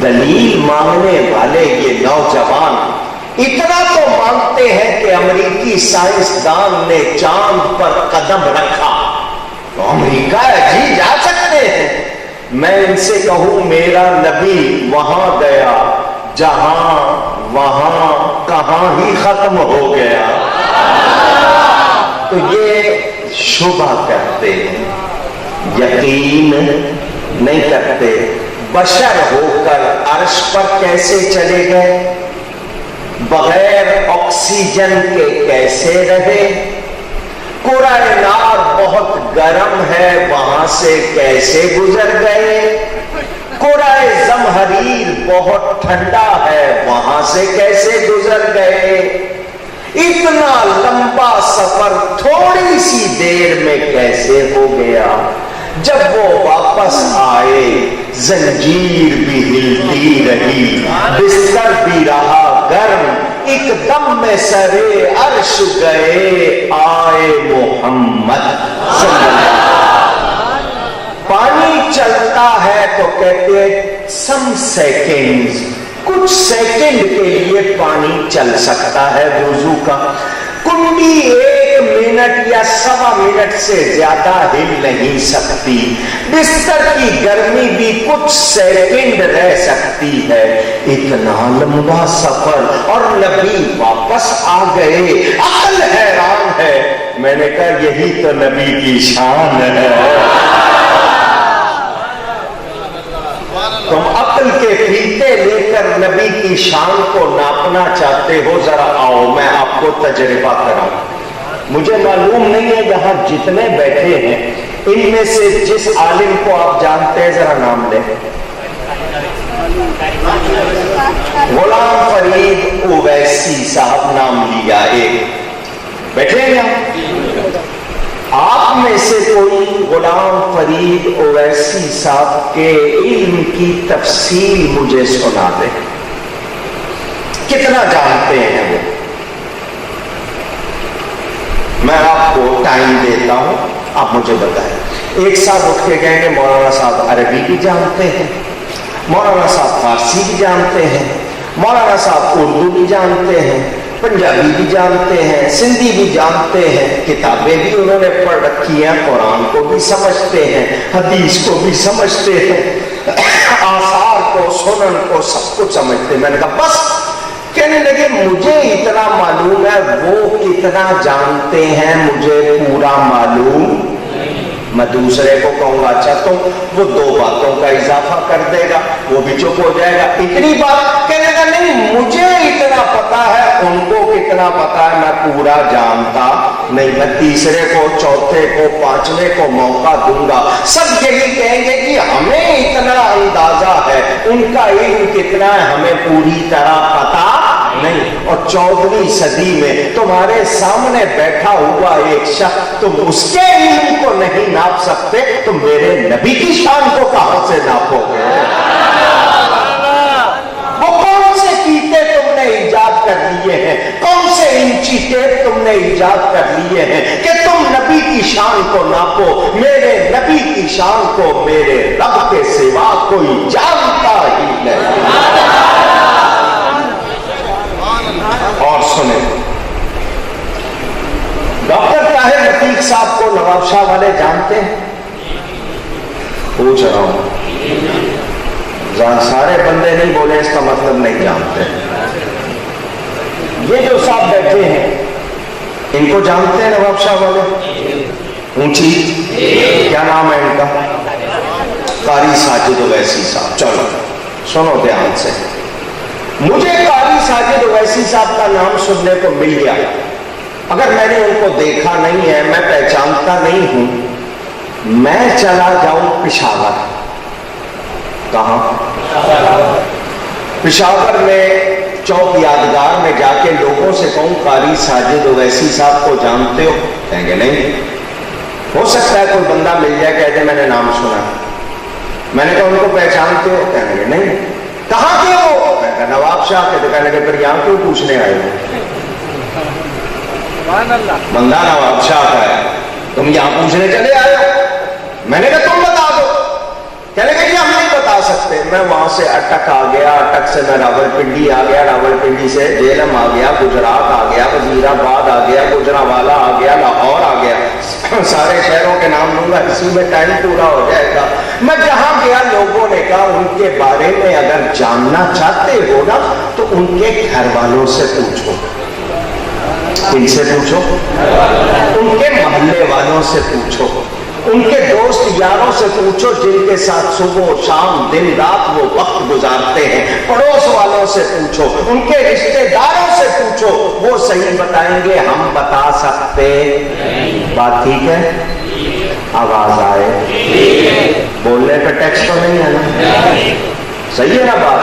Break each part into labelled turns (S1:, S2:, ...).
S1: دلیل مانگنے والے یہ نوجوان اتنا تو مانتے ہیں کہ امریکی سائنسدان نے چاند پر قدم رکھا تو امریکہ جی جا سکتے ہیں. میں ان سے کہوں میرا نبی وہاں گیا جہاں وہاں کہاں ہی ختم ہو گیا. تو یہ شبہ کرتے ہیں, یقین نہیں کرتے. بشر ہو کر عرش پر کیسے چلے گئے, بغیر آکسیجن کے کیسے رہے, کرۂ نار بہت گرم ہے وہاں سے کیسے گزر گئے, کرۂ زمہریر بہت ٹھنڈا ہے وہاں سے کیسے گزر گئے, اتنا لمبا سفر تھوڑی سی دیر میں کیسے ہو گیا. جب وہ واپس آئے زنجیر بھی ہلتی رہی, بستر بھی رہا گرم, ایک دم میں سرے عرش گئے آئے محمد صلی اللہ علیہ وسلم. پانی چلتا ہے تو کہتے ہیں سم سیکنڈز, کچھ سیکنڈ کے لیے پانی چل سکتا ہے وضو کا. کنڈی 1 منٹ یا 1.25 منٹ سے زیادہ ہل نہیں سکتی. بستر کی گرمی بھی کچھ سیکنڈ رہ سکتی ہے. اتنا لمبا سفر اور نبی واپس آ گئے, عقل حیران ہے. میں نے کہا یہی تو نبی کی شان ہے. تم عقل کے فیتے لے کر نبی کی شان کو ناپنا چاہتے ہو, ذرا آؤ میں آپ کو تجربہ کراؤں. مجھے معلوم نہیں ہے یہاں جتنے بیٹھے ہیں ان میں سے جس عالم کو آپ جانتے ہیں ذرا نام لیں. غلام فرید اویسی صاحب نام لیا, ایک بیٹھے ہیں. آپ میں سے کوئی غلام فرید اویسی صاحب کے علم کی تفصیل مجھے سنا دے, کتنا جانتے ہیں وہ؟ میں آپ کو ٹائم دیتا ہوں, آپ مجھے بتائیں. ایک صاحب اٹھ کے کہیں گے مولانا صاحب عربی بھی جانتے ہیں, مولانا صاحب فارسی بھی جانتے ہیں, مولانا صاحب اردو بھی جانتے ہیں, پنجابی بھی جانتے ہیں, سندھی بھی جانتے ہیں, کتابیں بھی انہوں نے پڑھ رکھی ہیں, قرآن کو بھی سمجھتے ہیں, حدیث کو بھی سمجھتے ہیں, آثار کو سنن کو سب کچھ سمجھتے ہیں. میں نے کہا بس. کہنے لگے مجھے اتنا معلوم ہے, وہ کتنا جانتے ہیں مجھے پورا معلوم. میں دوسرے کو کہوں گا اچھا تو وہ 2 باتوں کا اضافہ کر دے گا, وہ بھی چپ ہو جائے گا. اتنی بات کہنے کا نہیں, مجھے اتنا پتا ہے, ان کو کتنا پتا ہے میں پورا جانتا نہیں. میں تیسرے کو, چوتھے کو, 5ویں کو موقع دوں گا. سب یہی کہیں گے کہ ہمیں اتنا اندازہ ہے, ان کا علم کتنا ہے ہمیں پوری طرح پتا نہیں. اور 14ویں صدی میں تمہارے سامنے بیٹھا ہوا ایک شخص, تم اس کے علم کو نہیں ناپ سکتے تو میرے نبی کی شان کو کہاں سے ناپو گے؟ وہ کون سے کیتے تم نے ایجاد کر لیے ہیں, کون سے انچی ٹیپ تم نے ایجاد کر لیے ہیں کہ تم نبی کی شان کو ناپو؟ میرے نبی کی شان کو میرے رب کے سوا کوئی جانتا ہی نہیں. اور سنیں, ڈاکٹر طاہر رفیق صاحب کو نواب شاہ والے جانتے ہیں؟ پوچھ رہا ہوں, سارے بندے نہیں بولے اس کا مطلب نہیں جانتے. یہ جو صاحب بیٹھے ہیں ان کو جانتے ہیں نواب شاہ والے؟ اونچی کیا نام ہے ان کا؟ قاری ساجد اویسی صاحب. چلو سنو دھیان سے, مجھے قاری ساجد اویسی صاحب کا نام سننے کو مل گیا. اگر میں نے ان کو دیکھا نہیں ہے, میں پہچانتا نہیں ہوں, میں چلا جاؤں پشاور. کہاں؟ پشاور میں چوک یادگار میں جا کے لوگوں سے کہوں قاری ساجد اویسی صاحب کو جانتے ہو؟ کہیں گے نہیں. ہو سکتا ہے کوئی بندہ مل جائے کہتے میں نے نام سنا. میں نے کہا ان کو پہچانتے ہو؟ کہیں گے نہیں. کہاں کے وہ؟ میں کہا نواب شاہ کے. کہنے لگے پھر یہاں کیوں پوچھنے آئے ہو؟ بندہ نواب شاہ کا ہے, تم یہاں پوچھنے چلے آئے ہو. میں نے کہا تم بتا دو. کہنے لگے ہم نہیں بتا جا سکتے. میں وہاں سے اٹک آ گیا, اٹک سے میں راولپنڈی آ گیا, راولپنڈی سے جہلم آ گیا, گجرات آ گیا, وزیر آباد آ گیا, گجرانوالہ آ گیا, لاہور آ گیا. سارے شہروں کے نام لوں گا, اسی میں ٹائم پورا ہو جائے گا. میں جہاں گیا لوگوں نے کہا ان کے بارے میں اگر جاننا چاہتے ہو نا تو ان کے گھر والوں سے پوچھو. کن سے پوچھو؟ ان کے محلے والوں سے پوچھو, ان کے دوست یاروں سے پوچھو جن کے ساتھ صبح شام دن رات وہ وقت گزارتے ہیں. پڑوس والوں سے پوچھو, ان کے رشتہ داروں سے پوچھو, وہ صحیح بتائیں گے, ہم بتا سکتے. بات ٹھیک ہے؟ آواز آئے, بولنے پہ ٹیکس تو نہیں ہے نا؟ صحیح ہے نا بات؟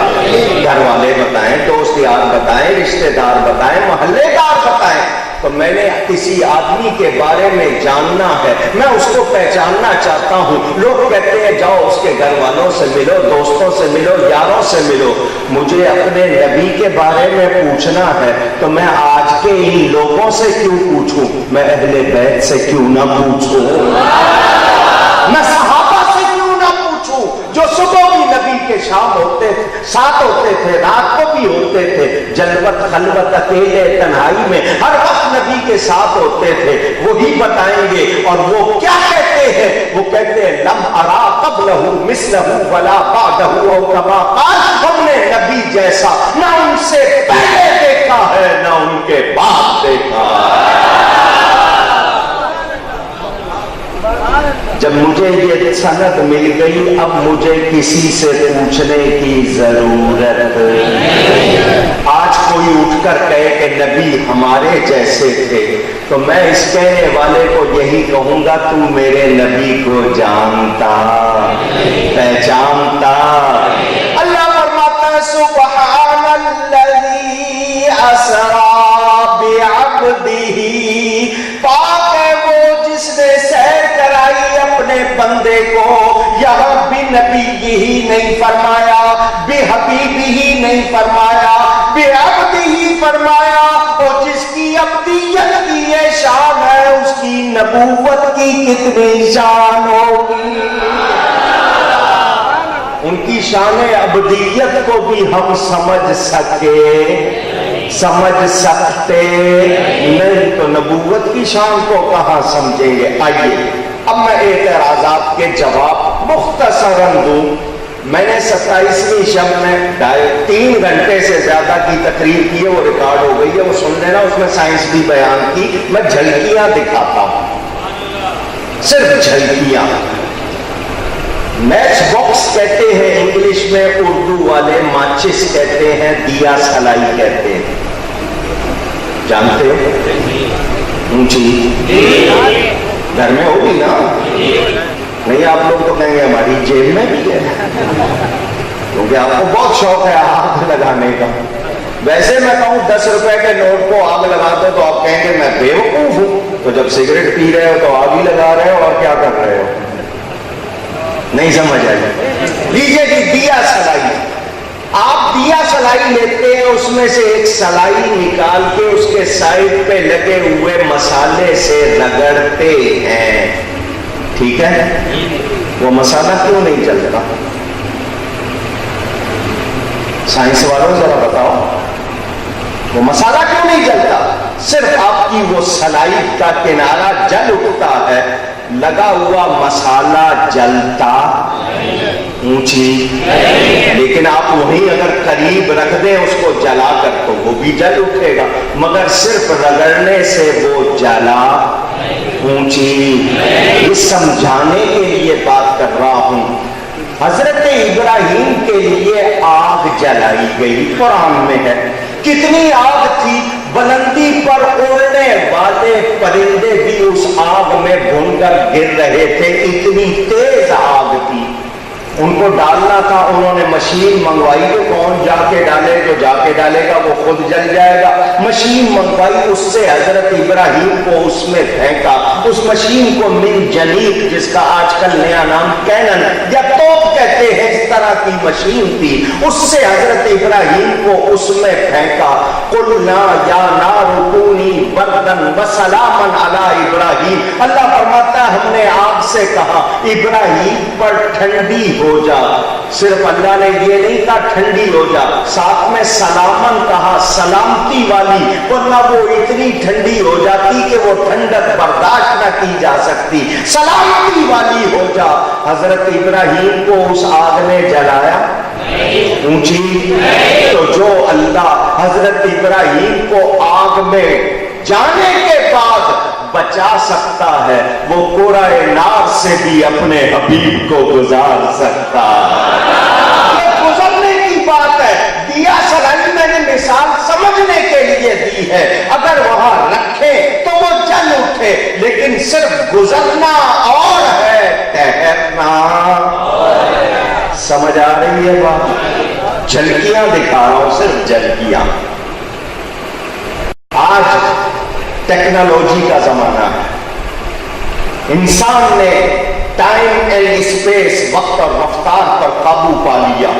S1: گھر والے بتائیں, دوست یار بتائیں, رشتہ دار بتائیں, محلے دار بتائیں. تو میں نے کسی آدمی کے بارے میں جاننا ہے, میں اس کو پہچاننا چاہتا ہوں. لوگ کہتے ہیں جاؤ اس کے گھر والوں سے ملو, دوستوں سے ملو, یاروں سے ملو. مجھے اپنے نبی کے بارے میں پوچھنا ہے تو میں آج کے ان لوگوں سے کیوں پوچھوں؟ میں اہل بیت سے کیوں نہ پوچھوں؟ میں صحابہ سے کیوں نہ پوچھوں جو صبح بھی نبی کے شام ہوتے تھے, ساتھ ہوتے تھے, رات کو بھی ہوتے تھے, جلوت خلوت اکیلے تنہائی میں ہر وقت نبی کے ساتھ ہوتے تھے. وہی بتائیں گے. اور وہ کیا کہتے ہیں؟ وہ کہتے ہیں لم ارا قبلہ مثلہ ولا بعدہ او کما قال, ہم نے نبی جیسا نہ ان سے پہلے دیکھا ہے نہ ان کے بعد دیکھا ہے. جب مجھے یہ سند مل گئی اب مجھے کسی سے پوچھنے کی ضرورت. آج کوئی اٹھ کر کہے کہ نبی ہمارے جیسے تھے تو میں اس کہنے والے کو یہی کہوں گا تو میرے نبی کو جانتا, پہچانتا. اللہ فرماتا ہے سبحان الذی اسری بعبدہ, پاک ہے وہ جس نے سیر کرائی اپنے بندے کو. یہاں بھی نبی ہی نہیں فرمایا, بے حبیبی ہی نہیں فرمایا, بے عبدی ہی فرمایا. اور جس کی عبدیت کی یہ شان ہے اس کی نبوت کی کتنی شان ہوگی. ان کی شان عبدیت کو بھی ہم سمجھ سکتے نہیں تو نبوت کی شان کو کہاں سمجھیں گے. آئیے اب میں اعتراضات کے جواب مختصراً دوں. میں نے 27ویں شب میں 3 گھنٹے سے زیادہ کی تقریر کی ہے, وہ ریکارڈ ہو گئی ہے, وہ سن لینا. اس میں سائنس بھی بیان کی, میں جھلکیاں دکھاتا ہوں, صرف جھلکیاں. میچ باکس کہتے ہیں انگلش میں, اردو والے ماچس کہتے ہیں, دیا سلائی کہتے ہیں. جانتے ہو؟ اونچی گھر میں ہوگی نا؟ نہیں, آپ لوگ تو کہیں گے ہماری جیب میں بھی ہے, کیونکہ آپ کو بہت شوق ہے آگ لگانے کا. ویسے میں کہوں 10 روپے کے نوٹ کو آگ لگا دو تو آپ کہیں گے میں بیوقوف ہوں, تو جب سگریٹ پی رہے ہو تو آگ ہی لگا رہے ہو, اور کیا کر رہے ہو؟ نہیں سمجھ آئی. لیجیے جی دیا سلائی. آپ دیا سلائی لیتے ہیں, اس میں سے ایک سلائی نکال کے اس کے سائڈ پہ لگے ہوئے مسالے سے رگڑتے ہیں, ٹھیک ہے؟ وہ مسالہ کیوں نہیں جلتا؟ سائنس والوں ذرا بتاؤ, وہ مسالہ کیوں نہیں جلتا؟ صرف آپ کی وہ سلائی کا کنارہ جل اٹھتا ہے, لگا ہوا مسالہ جلتا اونچی. لیکن آپ وہیں اگر قریب رکھ دیں اس کو جلا کر تو وہ بھی جل اٹھے گا, مگر صرف رگڑنے سے وہ جلا اونچی. یہ سمجھانے کے لیے بات کر رہا ہوں. حضرت ابراہیم کے لیے آگ جلائی گئی, قرآن میں ہے. کتنی آگ تھی, بلندی پر اڑنے والے پرندے بھی اس آگ میں بھون کر گر رہے تھے, اتنی تیز آگ تھی. ان کو ڈالنا تھا, انہوں نے مشین منگوائی. تو کون جا کے ڈالے, جو جا کے ڈالے گا وہ خود جل جائے گا. مشین منگوائی, اس سے حضرت ابراہیم کو اس میں پھینکا. اس مشین کو من جنیق, جس کا آج کل نیا نام کینن یا توپ کہتے ہیں, اس طرح کی مشین تھی, اس سے حضرت ابراہیم کو اس میں پھینکا. قلنا یا نار کونی بردن وسلاما علی ابراہیم. اللہ فرماتا ہے ہم نے آگ سے کہا ابراہیم پر ٹھنڈی ہو جا. صرف اللہ نے یہ نہیں کہا ٹھنڈی ہو جا، ساتھ میں سلامن کہا، سلامتی والی، ورنہ وہ اتنی ٹھنڈی ہو جاتی کہ وہ ٹھنڈک برداشت نہ کی جا سکتی. سلامتی والی ہو جا. حضرت ابراہیم کو اس آگ نے جلایا اونچی؟ تو جو اللہ حضرت ابراہیم کو آگ میں جانے کے بعد بچا سکتا ہے، وہ قرآن نار سے بھی اپنے حبیب کو گزار سکتا ہے. یہ گزرنے کی بات ہے. دیا سلائی میں نے مثال سمجھنے کے لیے دی ہے. اگر وہاں رکھے تو وہ جل اٹھے، لیکن صرف گزرنا اور ہے، ٹھہرنا. سمجھ آ رہی ہے بات؟ جھلکیاں دکھا رہا ہوں، صرف جھلکیاں. آج ٹیکنالوجی کا زمانہ ہے. انسان نے ٹائم اینڈ اسپیس، وقت اور رفتار پر قابو پا لیا.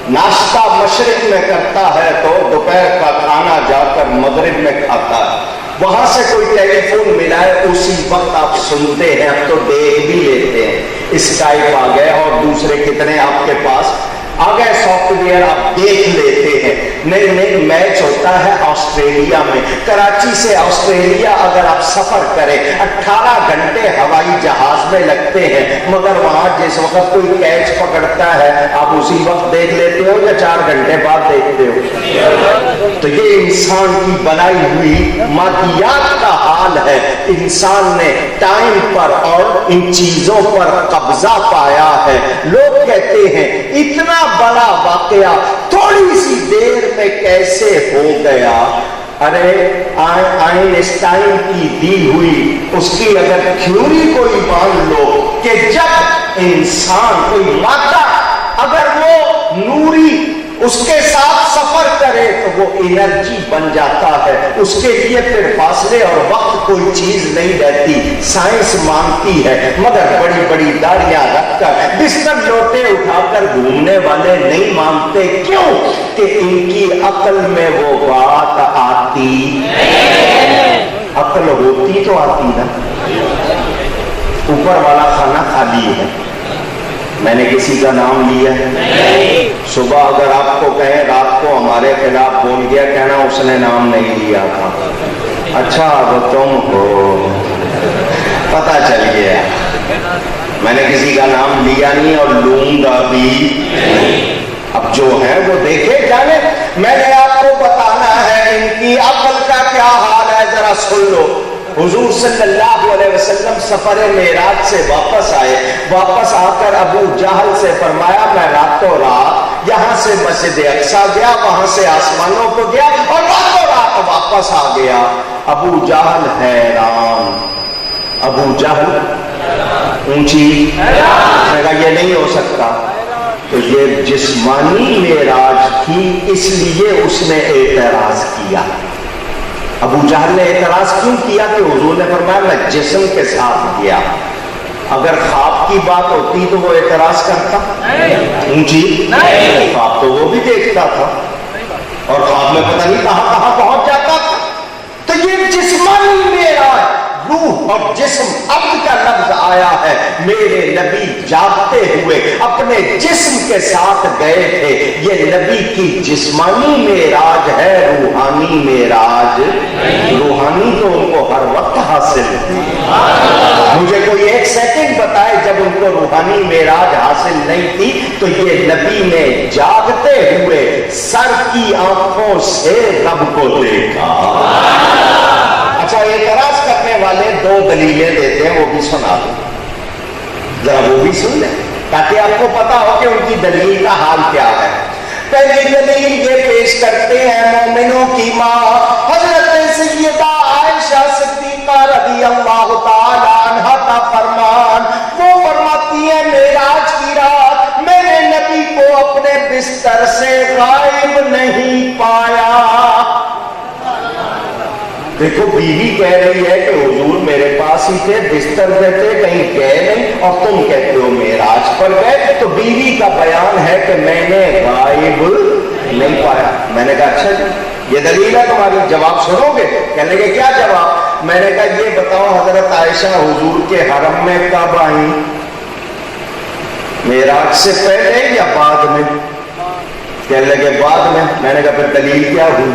S1: ناشتہ مشرق میں کرتا ہے تو دوپہر کا کھانا جا کر مغرب میں کھاتا ہے. وہاں سے کوئی ٹیلی فون ملا ہے اسی وقت آپ سنتے ہیں. اب تو دیکھ بھی لیتے ہیں، اسکائپ آ گئے اور دوسرے کتنے آپ کے پاس آ گئے سافٹ ویئر، آپ دیکھ لیتے ہیں. نہیں میچ ہوتا ہے آسٹریلیا میں، کراچی سے آسٹریلیا اگر آپ سفر کریں 18 گھنٹے ہوائی جہاز میں لگتے ہیں، مگر وہاں جس وقت کوئی کیچ پکڑتا ہے آپ اسی وقت دیکھ لیتے ہو یا 4 گھنٹے بعد دیکھتے ہو؟ تو یہ انسان کی بنائی ہوئی مادیات کا حال ہے. انسان نے ٹائم پر اور ان چیزوں پر قبضہ پایا ہے. لوگ کہتے ہیں اتنا بڑا واقعہ تھوڑی سی دیر میں کیسے ہو گیا. ارے آئنسٹائن کی دی ہوئی اس کی اگر تھیوری کوئی مان لو کہ جب انسان کوئی مادہ اگر وہ نوری اس کے ساتھ سفر کرے تو وہ انرجی بن جاتا ہے. اس کے لیے پھر فاصلے اور وقت کوئی چیز نہیں رہتی. سائنس مانتی ہے، مگر بڑی بڑی داڑیاں رکھ کر بستر لوٹے اٹھا کر گھومنے والے نہیں مانتے. کیوں؟ کہ ان کی عقل میں وہ بات آتی. عقل ہوتی تو آتی نا. اوپر والا کھانا خالی ہے. میں نے کسی کا نام لیا ہے؟ صبح اگر آپ کو کہیں رات کو ہمارے خلاف بول گیا، کہنا اس نے نام نہیں لیا تھا. اچھا وہ تم ہو، پتہ چل گیا. میں نے کسی کا نام لیا نہیں اور لوں گا بھی. اب جو ہے وہ دیکھے جانے. میں نے آپ کو بتانا ہے ان کی عقل کا کیا حال ہے، ذرا سن لو. حضور صلی اللہ علیہ وسلم سفر معراج سے واپس آئے. واپس آ کر ابو جہل سے فرمایا میں راتوں رات یہاں سے مسجد اقصیٰ گیا، وہاں سے آسمانوں کو گیا اور راتوں رات واپس آ گیا. ابو جہل حیران. ابو جہل اونچی، میں کہا یہ نہیں ہو سکتا. تو یہ جسمانی معراج تھی، اس لیے اس نے اعتراض کیا. ابو جہل نے اعتراض کیوں کیا؟ کہ حضور نے فرمایا میں جسم کے ساتھ گیا. اگر خواب کی بات ہوتی تو وہ اعتراض کرتا؟ اونچی، خواب تو وہ بھی دیکھتا تھا اور خواب میں پتہ نہیں کہاں کہاں پہنچ جاتا تھا. تو یہ جسمانی معراج، روح اور جسم عبد کا لفظ آیا ہے. میرے نبی جاگتے ہوئے اپنے جسم کے ساتھ گئے تھے. یہ نبی کی جسمانی معراج ہے، روحانی معراج. روحانی تو ان کو ہر وقت حاصل تھی. مجھے کوئی ایک سیکنڈ بتائے جب ان کو روحانی معراج حاصل نہیں تھی. تو یہ نبی نے جاگتے ہوئے سر کی آنکھوں سے رب کو دیکھا. اچھا اعتراض کرنے والے 2 دلیلیں دیتے ہیں، وہ بھی سنا دوں، ذرا وہ بھی سن لیں تاکہ آپ کو پتا ہو کہ ان کی دلیل کا حال کیا ہے. پہلی دلیل یہ پیش کرتے ہیں مومنوں کی ماں حضرت سیدہ عائشہ صدیقہ رضی اللہ تعالی عنہا کا فرمان. وہ فرماتی ہیں معراج کی رات میں نے نبی کو اپنے بستر سے غائب نہیں پایا. دیکھو بیوی کہہ رہی ہے کہ حضور میرے پاس ہی تھے، بستر پہ تھے، کہیں گئے نہیں، اور تم کہتے ہو معراج پر گئے. تو بیوی کا بیان ہے کہ میں نے غائب نہیں پایا. میں نے کہا اچھا جی یہ دلیل ہے تمہاری، جواب سنو گے؟ کہنے لگے کیا جواب؟ میں نے کہا یہ بتاؤ حضرت عائشہ حضور کے حرم میں کب آئیں؟ معراج سے پہلے یا بعد میں؟ کہنے لگے بعد میں. میں نے کہا پھر دلیل کیا ہوئی؟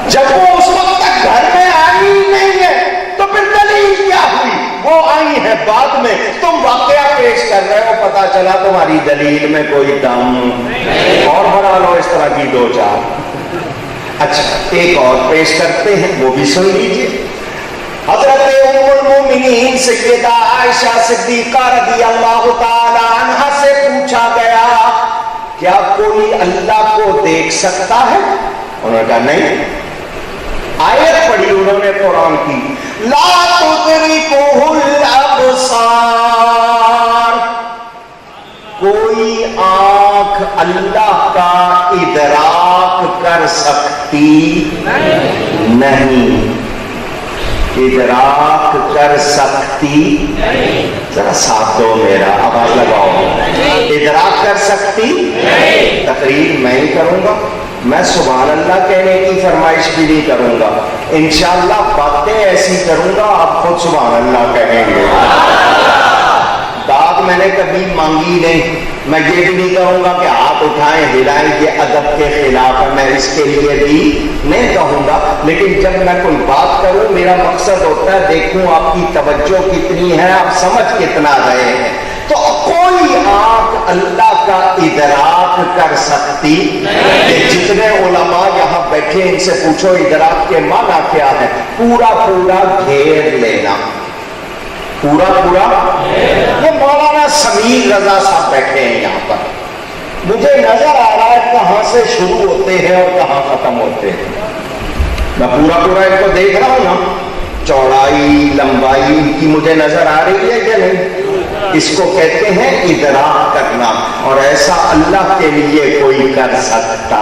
S1: جب وہ اس وقت تک گھر میں آئی نہیں ہے تو پھر دلیل کیا ہوئی؟ وہ آئی ہے بعد میں، تم واقعہ پیش کر رہے ہو، پتا چلا تمہاری دلیل میں کوئی دم اور بنا لو اس طرح کی دو چار. اچھا ایک اور پیش کرتے ہیں، وہ بھی سن لیجیے. حضرت ام المومنین سیدہ عائشہ صدیقہ رضی اللہ تعالی عنہا سے پوچھا گیا کیا کوئی اللہ کو دیکھ سکتا ہے؟ انہوں نے کہا نہیں. آیت پڑھی انہوں نے قرآن کی، لا تدرکہ الابصار، کوئی آنکھ اللہ کا ادراک کر سکتی نہیں. ادراک کر سکتی، ذرا ساتھ دو میرا، آواز لگاؤ. ادراک کر سکتی، تقریر میں ہی کروں گا، میں سبحان اللہ کہنے کی فرمائش بھی نہیں کروں گا، انشاءاللہ باتیں ایسی کروں گا آپ خود سبحان اللہ کہیں گے. داد میں نے کبھی مانگی نہیں. میں یہ بھی نہیں کہوں گا کہ ہاتھ اٹھائیں ہلائیں، یہ ادب کے خلاف ہے، میں اس کے لیے بھی نہیں کہوں گا. لیکن جب میں کوئی بات کروں میرا مقصد ہوتا ہے دیکھوں آپ کی توجہ کتنی ہے، آپ سمجھ کتنا رہے ہیں. تو کوئی آنکھ اللہ کا ادراک کر سکتی کہ جتنے علماء یہاں بیٹھے ان سے پوچھو ادراک کے معنی کیا ہے؟ پورا پورا گھیر لینا، پورا پورا. وہ مولانا سمیر رضا صاحب بیٹھے ہیں یہاں پر، مجھے نظر آ رہا ہے کہاں سے شروع ہوتے ہیں اور کہاں ختم ہوتے ہیں. میں پورا پورا ان کو دیکھ رہا ہوں نا، چوڑائی لمبائی ان کی مجھے نظر آ رہی ہے یا نہیں؟ اس کو کہتے ہیں ادراک کرنا، اور ایسا اللہ کے لیے کوئی کر سکتا،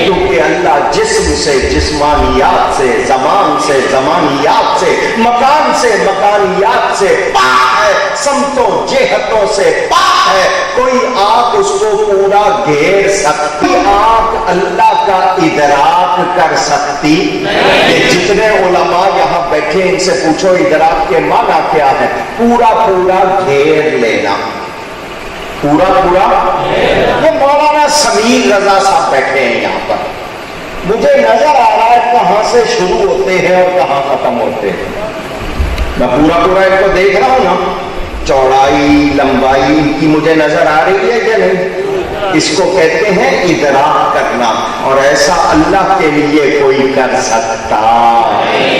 S1: کیونکہ اللہ جسم سے جسمانیات سے، زمان سے زمانیات سے، مکان سے مکانیات سے پاک ہے، سمتوں جہتوں سے پاک ہے. کوئی آنکھ اس کو پورا گھیر سکتی، آنکھ اللہ کا ادراک کر سکتی کہ جتنے علماء یہاں بیٹھے ان سے پوچھو ادراک کے معنی کیا ہے؟ پورا پورا گھیر لینا، پورا پورا. وہ مولانا سمیر رضا صاحب بیٹھے ہیں یہاں پر، مجھے نظر آ رہا ہے کہاں سے شروع ہوتے ہیں اور کہاں ختم ہوتے ہیں. میں پورا پورا ان کو دیکھ رہا ہوں نا، چوڑائی لمبائی ان کی مجھے نظر آ رہی ہے یا نہیں؟ اس کو کہتے ہیں ادراک کرنا، اور ایسا اللہ کے لیے کوئی کر سکتا،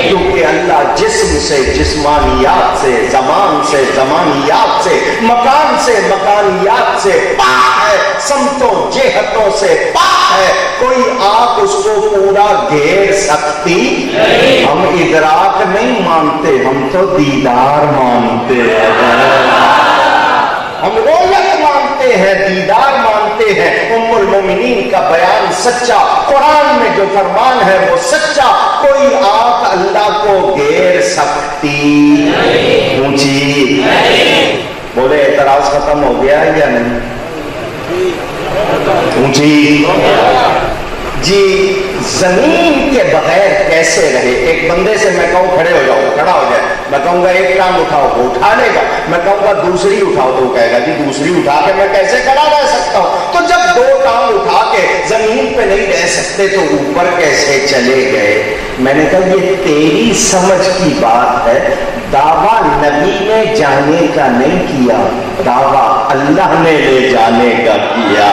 S1: کیونکہ اللہ جسم سے جسمانیات سے، زمان سے زمانیات سے، مکان سے مکانیات سے پاک ہے، سمتوں جہتوں سے پاک ہے. کوئی آنکھ اس کو پورا گھیر سکتی. ہم ادراک نہیں مانتے، ہم تو دیدار مانتے ہیں، ہم رؤیت مانتے ہیں، دیدار مانتے ہیں. ام المومنین کا بیان سچا، قرآن میں جو فرمان ہے وہ سچا. کوئی آنکھ اللہ کو گھیر سکتی. اونچی بولے اعتراض ختم ہو گیا یا نہیں؟ اونچی جی. زمین کے بغیر کیسے رہے؟ ایک بندے سے میں کہوں کھڑے ہو جاؤ، کھڑا ہو جائے، میں کہوں گا ایک ٹانگ اٹھاؤ، وہ اٹھا لے گا. میں کہوں گا دوسری اٹھاؤ تو وہ کہے گا جی دوسری اٹھا کے میں کیسے کھڑا رہ سکتا ہوں؟ تو جب دو ٹانگ اٹھا کے زمین پہ نہیں رہ سکتے تو اوپر کیسے چلے گئے؟ میں نے کہا یہ تیری سمجھ کی بات ہے، دعویٰ نبی نے جانے کا نہیں کیا، دعویٰ اللہ نے لے جانے کا کیا.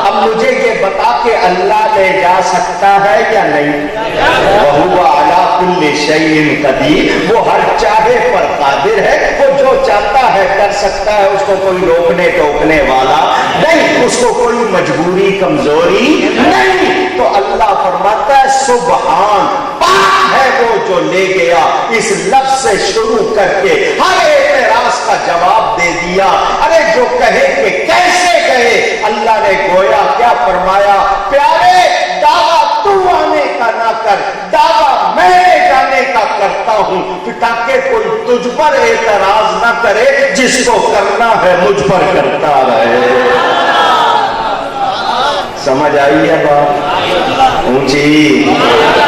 S1: اب مجھے یہ بتا کہ اللہ لے جا سکتا ہے یا نہیں؟ وَهُوَ عَلَىٰ كُلِّ شَيْءٍ قَدِيرٌ، وہ ہر چاہے پر قادر ہے، وہ جو چاہتا ہے کر سکتا ہے، اس کو کوئی روکنے ٹوکنے والا نہیں، اس کو کوئی مجبوری کمزوری نہیں. تو اللہ فرماتا ہے سبحان، پاک ہے وہ جو لے گیا. اس لفظ سے شروع کر کے ہر اعتراض کا جواب دے دیا. ارے جو کہے کہ کیسے گئے، اللہ نے گویا کیا فرمایا؟ پیارے دعویٰ تو آنے کا نہ کر، دعویٰ میں جانے کا کرتا ہوں، تاکہ کوئی تجھ پر اعتراض نہ کرے، جس کو کرنا ہے مجھ پر کرتا رہے. سمجھ آئی ہے بات اونچی؟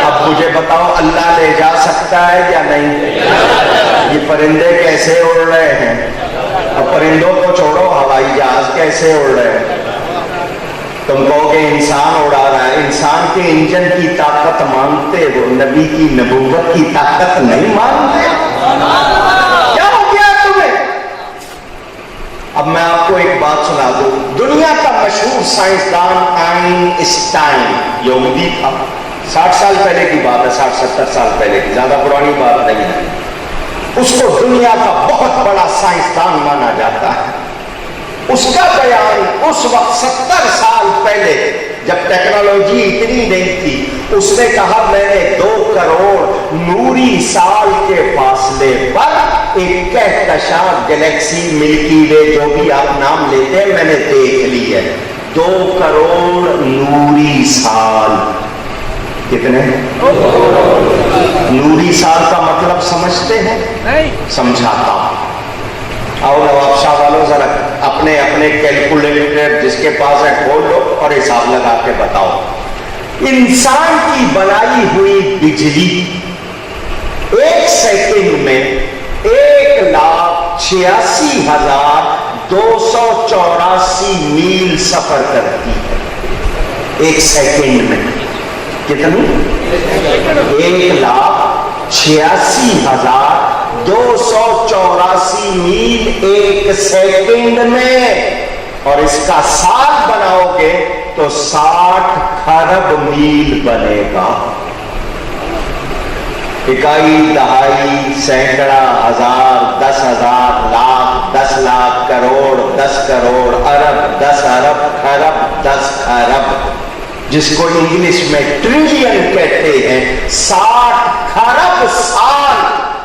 S1: اب مجھے بتاؤ اللہ لے جا سکتا ہے یا نہیں؟ یہ پرندے کیسے اڑ رہے ہیں؟ اب پرندوں کو چھوڑو، ہوائی جہاز کیسے اڑ رہے ہیں؟ تم کہو کہ انسان اڑا رہا ہے، انسان کے انجن کی طاقت مانتے ہو، نبی کی نبوت کی طاقت نہیں مانتے؟ کیا ہو گیا تمہیں؟ اب میں آپ کو ایک بات سنا دوں، دنیا کا مشہور سائنسدان آئنسٹائن یہودی تھا، 60 سال پہلے کی بات ہے، 60-70 سال پہلے کی، زیادہ پرانی بات نہیں ہے۔ اس کو دنیا کا بہت بڑا سائنسدان مانا جاتا ہے۔ اس کا بیان اس وقت 70 سال پہلے جب ٹیکنالوجی اتنی نہیں تھی، اس نے کہا میں نے 2 کروڑ نوری سال کے فاصلے پر ایک کہکشاں گلیکسی ملکی وے جو بھی آپ نام لیتے ہیں میں نے دیکھ لی ہے۔ 2 کروڑ نوری سال، کتنے نوری سال کا مطلب سمجھتے ہیں؟ سمجھاتا ہوں۔ آؤ نواب شاہ والوں ذرا اپنے اپنے کیلکولیٹر جس کے پاس ہے کھول لو اور حساب لگا کے بتاؤ۔ انسان کی بنائی ہوئی بجلی 1 سیکنڈ میں 1,86,284 میل سفر کرتی ہے۔ 1 سیکنڈ میں کتنی؟ 1,86,284 میل 1 سیکنڈ میں، اور اس کا سال بناؤ گے تو 60 خرب میل بنے گا۔ اکائی، دہائی، سینکڑا، ہزار، 10,000، لاکھ، 10 لاکھ، کروڑ، 10 کروڑ، ارب، 10 ارب، خرب، 10 خرب، جس کو انگلش میں ٹریلین کہتے ہیں۔ 60 خرب سال،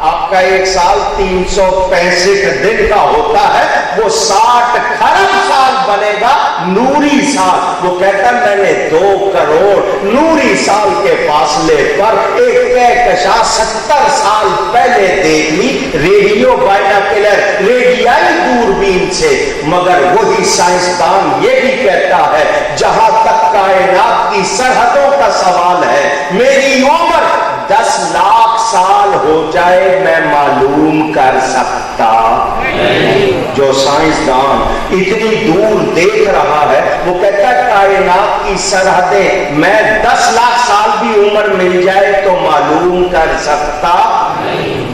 S1: آپ کا 1 سال 365 دن کا ہوتا ہے، وہ 60 خرب سال بنے گا نوری سال۔ وہ کہتا میں نے 2 کروڑ نوری سال کے فاصلے پر ایک کہکشاں 70 سال پہلے دیکھ لی، ریڈیو بائناکولر ریڈیائی دوربین سے۔ مگر وہی سائنسدان یہ بھی کہتا ہے جہاں تک کائنات کی سرحدوں کا سوال ہے، میری عمر 10 لاکھ سال ہو جائے میں معلوم کر سکتا۔ جو سائنسدان اتنی دور دیکھ رہا ہے وہ کہتا ہے کائنات کی سرحدیں میں 10 لاکھ سال بھی عمر مل جائے تو معلوم کر سکتا۔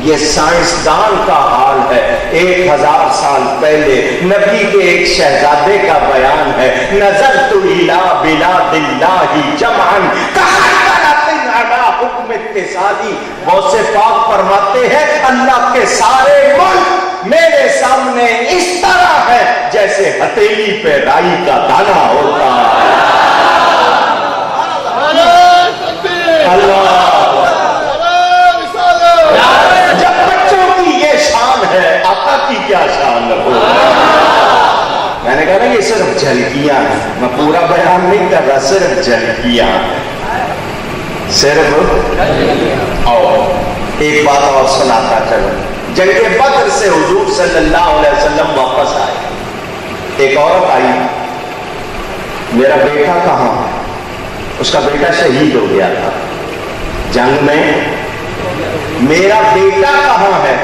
S1: یہ سائنسدان کا حال ہے۔ 1000 سال پہلے نبی کے ایک شہزادے کا بیان ہے، نظرت الی بلاد اللہ جمعا حکم اتصالی۔ غوث پاک فرماتے ہیں اللہ کے سارے ملک میرے سامنے اس طرح ہے جیسے ہتھیلی پہ رائی کا دانا ہوتا ہے۔ اللہ، جب بچوں کی یہ شان ہے آقا کی کیا شان ہو؟ میں نے کہا نا یہ صرف جھلکیاں ہیں، میں پورا بیان نہیں کر رہا، صرف جھلکیاں، صرف۔ اور ایک بات اور سناتا چلو، جنگ بدر سے حضور صلی اللہ علیہ وسلم واپس آئے، ایک عورت آئی، میرا بیٹا کہاں؟ اس کا بیٹا شہید ہو گیا تھا جنگ میں، میرا بیٹا کہاں ہے؟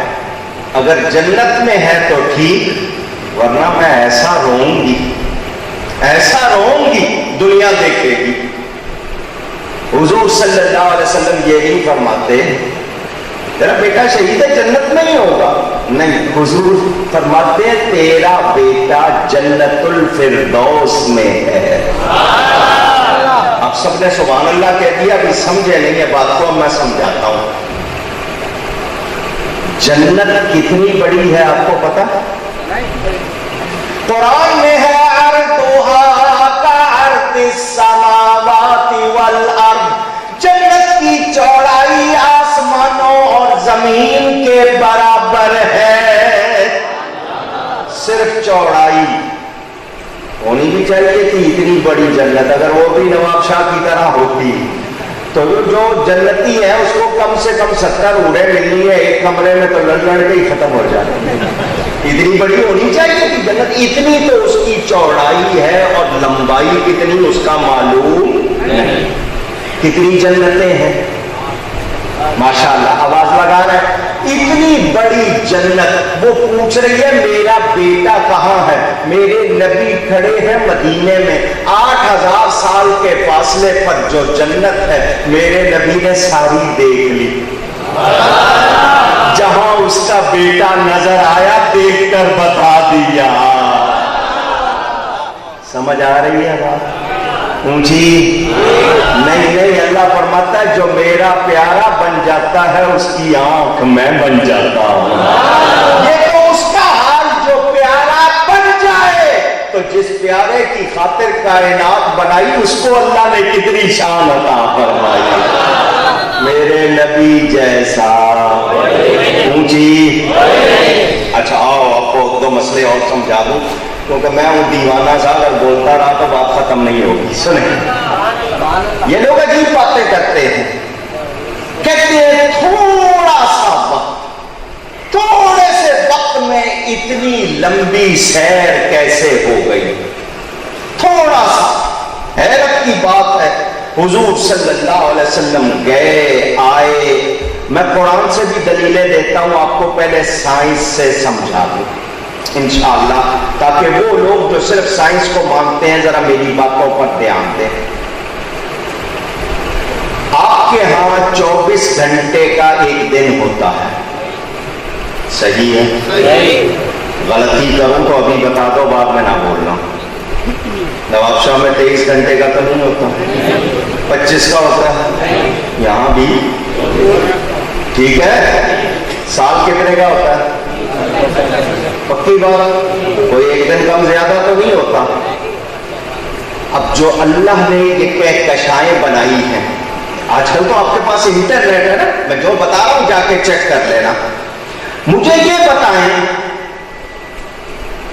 S1: اگر جنت میں ہے تو ٹھیک، ورنہ میں ایسا روؤں گی، ایسا روؤں گی دنیا دیکھے گی۔ حضور صلی اللہ علیہ وسلم یہ نہیں فرماتے تیرا بیٹا شہید ہے جنت میں نہیں ہوگا، نہیں، حضور فرماتے ہیں تیرا بیٹا جنت الفردوس میں ہے۔ آپ سب نے سبحان اللہ کہہ دیا، ابھی سمجھے نہیں ہے بات کو، میں سمجھاتا ہوں۔ جنت کتنی بڑی ہے آپ کو پتا؟ قرآن میں ہے عرضها كعرض السماوات والارض، جنت کی چوڑائی آسمانوں اور زمین کے برابر ہے۔ صرف چوڑائی ہونی بھی چاہیے کہ اتنی بڑی جنت، اگر وہ بھی نواب شاہ کی طرح ہوتی تو جو جنتی ہے اس کو کم سے کم 70 اڑے ملنی ہے، ایک کمرے میں تو لڑ کے ہی ختم ہو جاتے ہیں۔ اتنی بڑی ہونی چاہیے کہ جنت اتنی تو اس کی چوڑائی ہے اور لمبائی کتنی اس کا معلوم نہیں. کتنی جنتیں ہیں ماشاءاللہ. آواز لگا رہا ہے. اتنی بڑی جنت. وہ پوچھ رہی ہے میرا بیٹا کہاں ہے؟ میرے نبی کھڑے ہیں مدینے میں. 8000 سال کے فاصلے پر جو جنت ہے میرے نبی نے ساری دیکھ لی. جہاں اس کا بیٹا نظر آیا دیکھ کر بتا دیا. سمجھ آ رہی ہے بات؟ اونچی نہیں. اللہ فرماتا ہے جو میرا پیارا بن جاتا ہے اس کی آنکھ میں بن جاتا ہوں. یہ تو اس کا حال جو پیارا بن جائے. تو جس پیارے کی خاطر کائنات بنائی اس کو اللہ نے کتنی شان عطا فرمائی. میرے نبی جیسا. اونچی. اچھا آؤ آپ کو 2 مسئلے اور سمجھا دوں کیونکہ میں ہوں دیوانہ سا. اگر بولتا رہا تو بات ختم نہیں ہوگی. سنیں, یہ لوگ عجیب باتیں کرتے ہیں. کہتے ہیں تھوڑا سا وقت, تھوڑے سے وقت میں اتنی لمبی سیر کیسے ہو گئی. تھوڑا سا. حیرت کی بات ہے. حضور صلی اللہ علیہ وسلم گئے آئے. میں قرآن سے بھی دلیلیں دیتا ہوں, آپ کو پہلے سائنس سے سمجھا دوں انشاءاللہ, تاکہ وہ لوگ جو صرف سائنس کو مانتے ہیں ذرا میری باتوں پر دھیان دیں. آپ کے ہاں 24 گھنٹے کا ایک دن ہوتا ہے, صحیح ہے؟ غلطی کروں تو ابھی بتا دو, بعد میں نہ بول رہا ہوں. نواب شاہ میں 23 گھنٹے کا تو نہیں ہوتا, 25 کا ہوتا ہے. یہاں بھی ٹھیک ہے. سال کتنے کا ہوتا ہے؟ پکی بات, کوئی ایک دن کم زیادہ تو نہیں ہوتا. اب جو اللہ نے یہ کہکشائیں بنائی ہیں, آج کل تو آپ کے پاس انٹرنیٹ ہے نا, میں جو بتا رہا ہوں جا کے چیک کر لینا. مجھے یہ بتائیں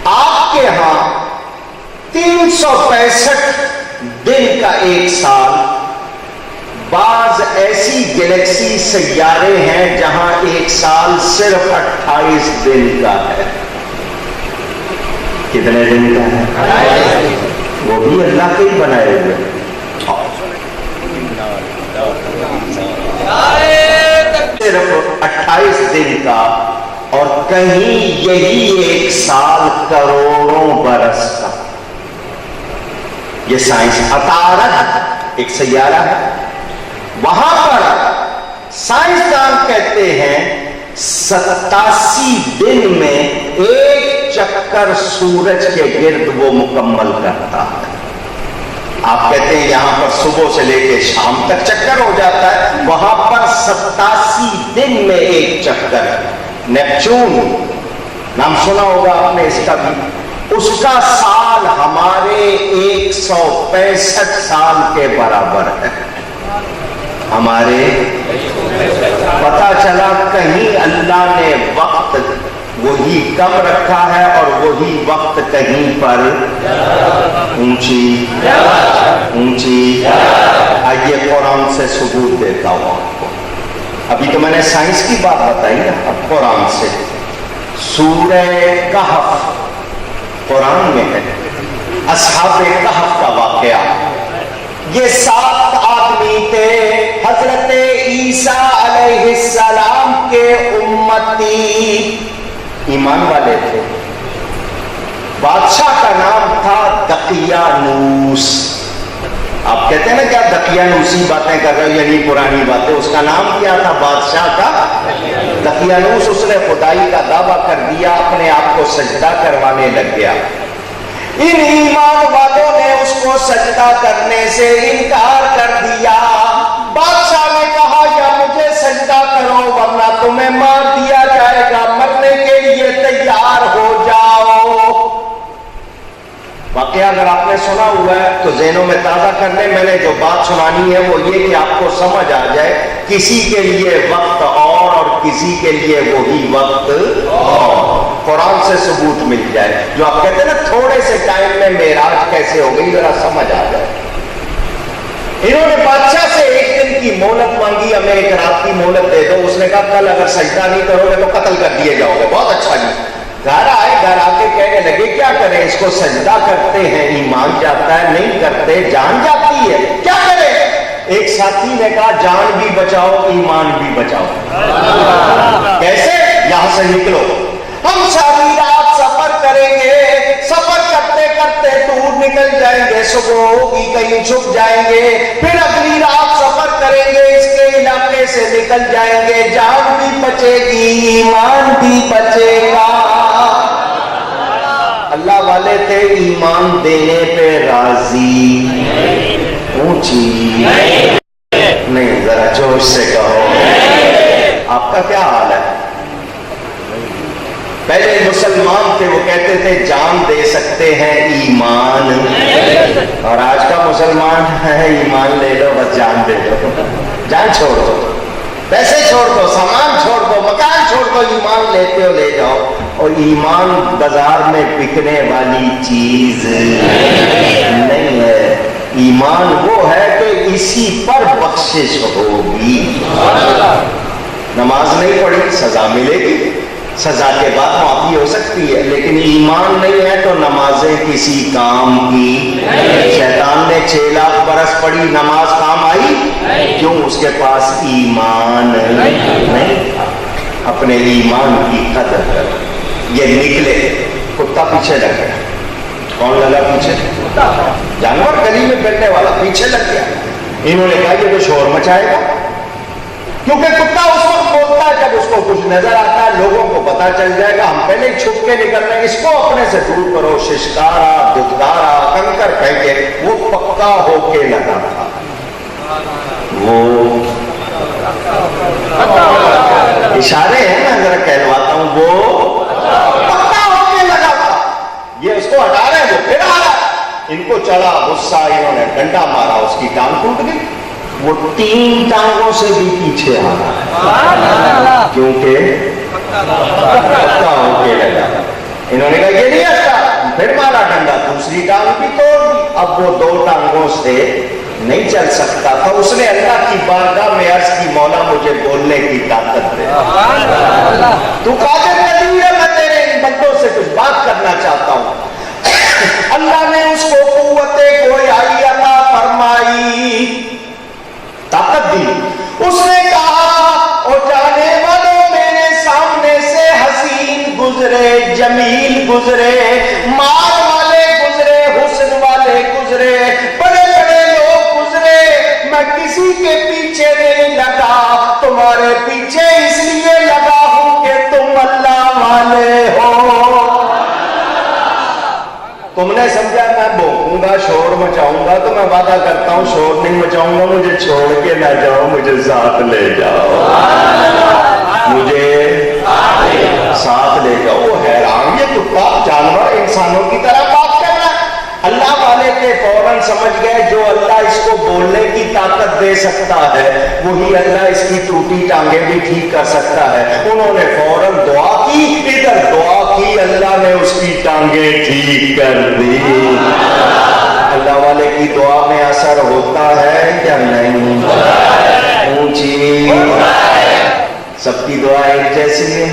S1: آپ کے ہاں 365 دن کا ایک سال, بعض ایسی گلیکسی سیارے ہیں جہاں ایک سال صرف 28 دن کا ہے. کتنے دن کا ہے؟ وہ بھی اللہ کے ہی بنائے ہوئے. صرف 28 دن کا, اور کہیں یہی ایک سال کروڑوں برس کا. یہ سائنس. عطارد ایک سیارہ ہے, وہاں پر سائنسدان کہتے ہیں 87 دن میں ایک چکر سورج کے گرد وہ مکمل کرتا ہے. آپ کہتے ہیں یہاں پر صبح سے لے کے شام تک چکر ہو جاتا ہے, وہاں پر 87 دن میں ایک چکر. نیپچون نام سنا ہوگا آپ نے اس کا بھی, اس کا سال ہمارے 165 سال کے برابر ہے. ہمارے پتا چلا کہیں اللہ نے وقت وہی کم رکھا ہے اور وہی وقت کہیں پر اونچی. آئیے قرآن سے ثبوت دیتا ہوں آپ کو. ابھی تو میں نے سائنس کی بات بتائی نا, اب قرآن سے. سورہ کہف قرآن میں ہے, اصحاب کہف کا واقعہ. یہ 7 آدمی تھے, حضرت عیسیٰ علیہ السلام کے امتی, ایمان والے تھے. بادشاہ کا نام تھا دقیانوس. آپ کہتے ہیں نا کیا دقیانوسی باتیں کر رہے ہو, یعنی پرانی باتیں. اس کا نام کیا تھا بادشاہ کا؟ دقیانوس. اس نے خدائی کا دعویٰ کر دیا, اپنے آپ کو سجدہ کروانے لگ گیا. ان ایمان والوں نے اس کو سجدہ کرنے سے انکار کر دیا. بادشاہ نے کہا یا مجھے سجدہ کرو ورنہ تمہیں مار دیا جائے گا, مرنے کے لیے تیار ہو جاؤ. واقعہ اگر آپ نے سنا ہوا ہے تو ذہنوں میں تازہ کر لیں. میں نے جو بات سنانی ہے وہ یہ کہ آپ کو سمجھ آ جائے, کسی کے لیے وقت اور کسی کے لیے وہی وقت اور. قرآن سے ثبوت مل جائے. جو آپ کہتے ہیں نا تھوڑے سے ٹائم میں معراج کیسے ہو گئی, ذرا سمجھ آ جائے. انہوں نے بادشاہ سے ایک دن کی مہلت مانگی, ہمیں ایک رات کی مہلت دے دو. اس نے کہا کل اگر سجدہ نہیں کرو گے تو قتل کر دیے جاؤ گے. بہت اچھا جی, گھر آئے, گھر آ کے کہنے لگے کیا کریں, اس کو سجدہ کرتے ہیں ایمان جاتا ہے, نہیں کرتے جان جاتی ہے, کیا کریں؟ ایک ساتھی نے کہا جان بھی بچاؤ ایمان بھی بچاؤ. کیسے؟ یہاں سے نکلو, ہم ساری رات سفر کریں گے, سفر کرتے کرتے دور نکل جائیں گے, صبح ہوگی کہیں چھپ جائیں گے, پھر اگلی رات سفر کریں گے, اس کے علاقے سے نکل جائیں گے, جان بھی بچے گی ایمان بھی بچے گا. اللہ والے تھے ایمان دینے پہ راضی, اونچی نہیں, ذرا جوش سے کہو. آپ کا کیا حال ہے؟ پہلے مسلمان تھے وہ کہتے تھے جان دے سکتے ہیں ایمان, اور آج کا مسلمان ہے ایمان لے لو بس جان دے دو, جان چھوڑ دو, پیسے چھوڑ دو, سامان چھوڑ دو, مکان چھوڑ دو, ایمان لیتے ہو لے جاؤ. اور ایمان بازار میں بکنے والی چیز نہیں ہے. ایمان وہ ہے کہ اسی پر بخشش ہوگی. نماز نہیں پڑھی سزا ملے گی, سزا کے بعد معافی ہو سکتی ہے, لیکن ایمان نہیں ہے تو نمازیں کسی کام کی. شیطان نے 6 لاکھ برس پڑھی, نماز کام آئی کیوں؟ اس کے پاس ایمان نہیں. اپنے ایمان کی قدر کر. یہ نکلے, کتا پیچھے لگ گیا. کون لگا پیچھے؟ جانور گلی میں بیٹھنے والا پیچھے لگ گیا. انہوں نے کہا یہ تو شور مچائے گا, کیونکہ کتا اس وقت بولتا ہے جب اس کو کچھ نظر آتا ہے, لوگوں کو پتا چل جائے گا, ہم پہلے چھپ کے نکل رہے ہیں, اس کو اپنے سے دور کرو. ششکارا, دودھارا, کنکر پھینکے, وہ پکا ہو کے لگا تھا. وہ اشارے ہیں نا, ذرا کہلواتا ہوں, وہ پکا ہو کے لگا تھا. یہ اس کو ہٹا رہے ہیں, وہ پھر آ رہا. ان کو چڑھا غصہ, انہوں نے ڈنڈا مارا, اس کی ٹانگ ٹوٹ گئی. وہ 3 ٹانگوں سے بھی پیچھے آ رہا ہے کیونکہ پکا ہو کے لگا. انہوں نے کہا یہ نہیں ہٹتا, پھر مارا ڈنڈا, دوسری ٹانگ بھی توڑ دی. اب وہ 2 ٹانگوں سے نہیں چل سکتا تھا. اس نے اللہ کی بارگاہ میں عرض کی, مولا مجھے بولنے کی طاقت دے. تو قادر قدیر ہے, میں تیرے ان بندوں سے کچھ بات کرنا چاہتا ہوں. اللہ نے اس کو قوت گویائی عطا فرمائی, طاقت دی. اس نے کہا او جانے والوں, میرے سامنے سے حسین گزرے, جمیل گزرے, مال والے گزرے, حسن والے گزرے, بڑے بڑے لوگ گزرے, میں کسی کے پیچھے نہیں لگا. تمہارے پیچھے اس لیے لگا ہوں کہ تم اللہ والے ہو. تم نے سمجھا میں بھونکوں گا, شور مچاؤں گا, تو میں وعدہ کرتا ہوں شور نہیں مچاؤں گا. مجھے چھوڑ کے نہ جاؤ, مجھے ساتھ لے جاؤ, مجھے ساتھ لے جاؤ. وہ حیران, یہ کتا جانور انسانوں کی طرح بات کر رہا ہے. اللہ والے کے فوراً سمجھ گئے جو اللہ اس کو بولنے کی طاقت دے سکتا ہے وہی اللہ اس کی ٹوٹی ٹانگیں بھی ٹھیک کر سکتا ہے. انہوں نے فوراً دعا کی, ادھر دعا کی, اللہ نے اس کی ٹانگیں ٹھیک کر دی. اللہ والے کی دعا میں اثر ہوتا ہے یا نہیں؟ اونچی, سب کی دعا ایک جیسی ہے,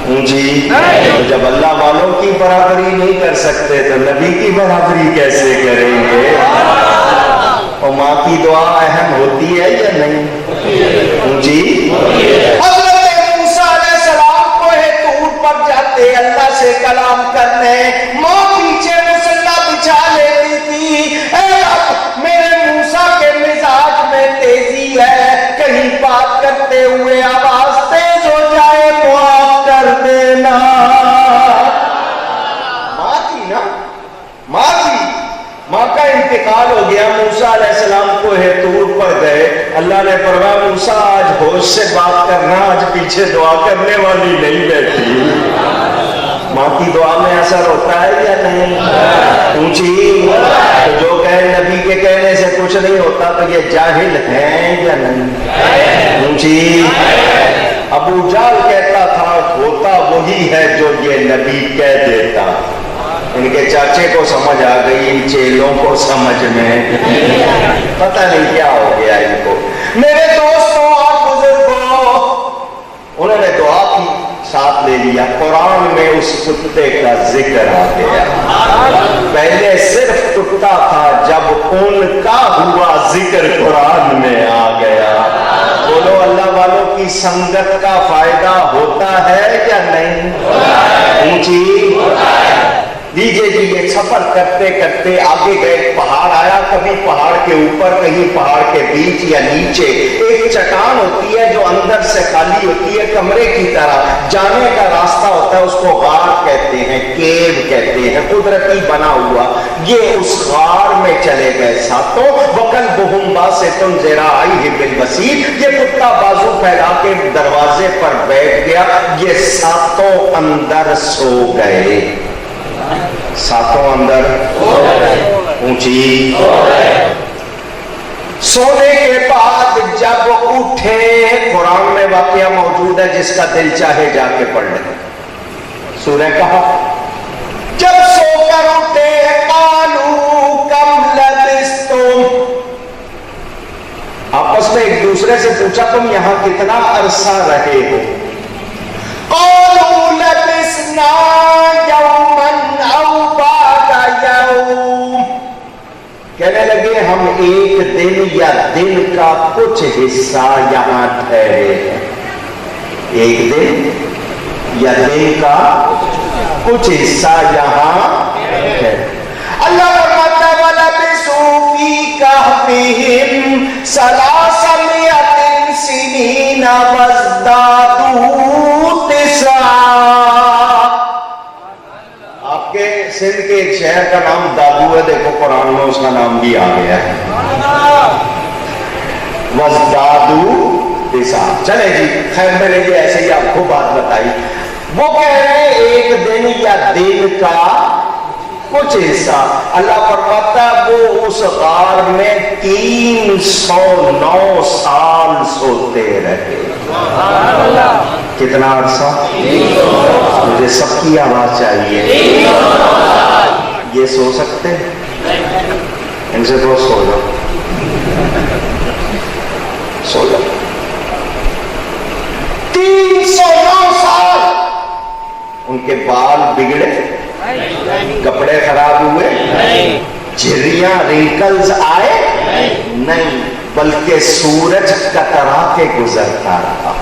S1: اونچی. تو جب اللہ والوں کی برابری نہیں کر سکتے تو نبی کی برابری کیسے کریں گے؟ اور ماں کی دعا اہم ہوتی ہے یا نہیں؟ اونچی. حضرت موسیٰ علیہ السلام کوہ طور پر جاتے اللہ سے کلام کرنے, ماں پیچھے مصلا بچھا لیتی تھی. اے رب, میرے موسیٰ کے مزاج میں تیزی ہے, کہیں بات کرتے ہوئے آواز تیز ہو جائے معاف کر دینا. ماں تھی نا, ماں تھی. ماں کا انتقال ہو گیا, موسیٰ علیہ السلام کوہ طور پر گئے. اللہ نے فرمایا موسیٰ آج ہوش سے بات کرنا, آج پیچھے دعا کرنے والی نہیں بیٹھی. ماں کی دعا میں اثر ہوتا ہے یا نہیں؟ اونچی. تو جو کہے نبی کے کہنے سے کچھ نہیں ہوتا تو یہ جاہل ہیں یا نہیں؟ اونچی. ابو جہل کہتا تھا ہوتا وہی ہے جو یہ نبی کہہ دیتا. ان کے چاچے کو سمجھ آ گئی, ان چیلوں کو سمجھ میں پتہ نہیں کیا ہو گیا ان کو. میرے دوستوں اور بزرگوں, انہوں نے دعا کی, ساتھ لے لیا، قرآن میں اس کتے کا ذکر آ گیا۔ پہلے صرف کتا تھا، جب ان کا ہوا ذکر قرآن میں آ گیا۔ بولو اللہ والوں کی سنگت کا فائدہ ہوتا ہے یا نہیں؟ اونچی دیجئے جی، یہ سفر کرتے کرتے آگے گئے، پہاڑ آیا، کبھی پہاڑ کے اوپر، کہیں پہاڑ کے بیچ یا نیچے ایک چٹان ہوتی ہے جو اندر سے خالی ہوتی ہے، کمرے کی طرح جانے کا راستہ ہوتا ہے، اس کو غار کہتے ہیں، کیو کہتے ہیں، قدرتی بنا ہوا۔ یہ اس غار میں چلے گئے ساتوں، وَقَلْبُهُمْ بَاسِطٌ ذِرَاعَيْهِ بِالْوَسِيدِ، یہ کتا بازو پھیلا کے دروازے پر بیٹھ گیا، یہ ساتوں اندر سو گئے، ساتوں اندر اونچی سونے کے بعد جب اٹھے، قرآن میں واقعہ موجود ہے، جس کا دل چاہے جا کے پڑھ لیں۔ سورہ کہا جب سو کر اٹھے، قالوا کم لبثتم، آپس میں ایک دوسرے سے پوچھا تم یہاں کتنا عرصہ رہے ہو؟ قالوا لبثنا یوما او بعد یوم، کہنے لگے ہم ایک دن یا دن کا کچھ حصہ یہاں ٹھہرے ہیں، ایک دن یا دن کا کچھ حصہ یہاں ٹھہرے۔ اللہ فرماتا ہے وَلَبِثُوا فِي كَهْفِهِمْ 300 سِنِينَ وَازْدَادُوا 9۔ آپ کے سندھ کے ایک شہر کا نام دادو ہے، دیکھو قرآن میں اس کا نام بھی آ گیا ہے، وَازْدَادُوا 9۔ چلے جی، خیر میں نے یہ ایسے ہی آپ کو بات بتائی۔ وہ کہہ رہے ہیں ایک دن یا دن کا کچھ حصہ۔ اللہ فرماتا وہ اس غار میں 309 سال سوتے رہے۔ کتنا عرصہ؟ مجھے سب کی آواز چاہیے۔ یہ سو سکتے؟ ان سے تو سو جاؤ، سو جاؤ۔ 309 سال ان کے بال بگڑے، کپڑے خراب ہوئے، جھریاں رنکلز آئے نہیں، بلکہ سورج کترا کے گزرتا رہا۔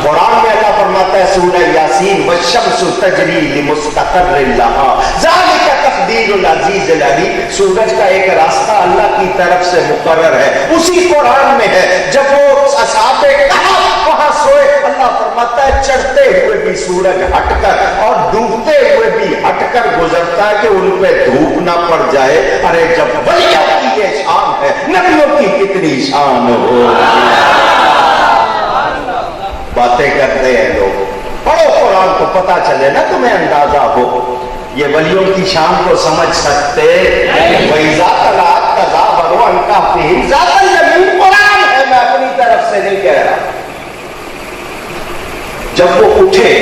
S1: قرآن میں اللہ فرماتا ہے سورہ یاسین والشمس تجری لمستقر لها ذالک تقدیر العزیز العلیم، سورج کا ایک راستہ اللہ کی طرف سے مقرر ہے، اسی قرآن میں ہے۔ جب وہ اصحاب کہف وہاں سوئے، اللہ فرماتا ہے چڑھتے ہوئے بھی سورج ہٹ کر اور ڈوبتے ہوئے بھی ہٹ کر گزرتا ہے کہ ان پہ دھوپ نہ پڑ جائے۔ ارے جب ولیوں کی یہ شان ہے، نبیوں کی کتنی شان ہو۔ باتیں کرتے ہیں لوگ، پڑھو قرآن کو پتا چلے نا تمہیں، اندازہ ہو یہ ولیوں کی شان کو سمجھ سکتے۔ وَإِذَا طَلَعَتْ تَزَاوَرُ عَنْ كَهْفِهِمْ ذَاتَ الْيَمِينِ، قرآن ہے، میں اپنی طرف سے نہیں کہہ رہا۔ جب وہ اٹھے،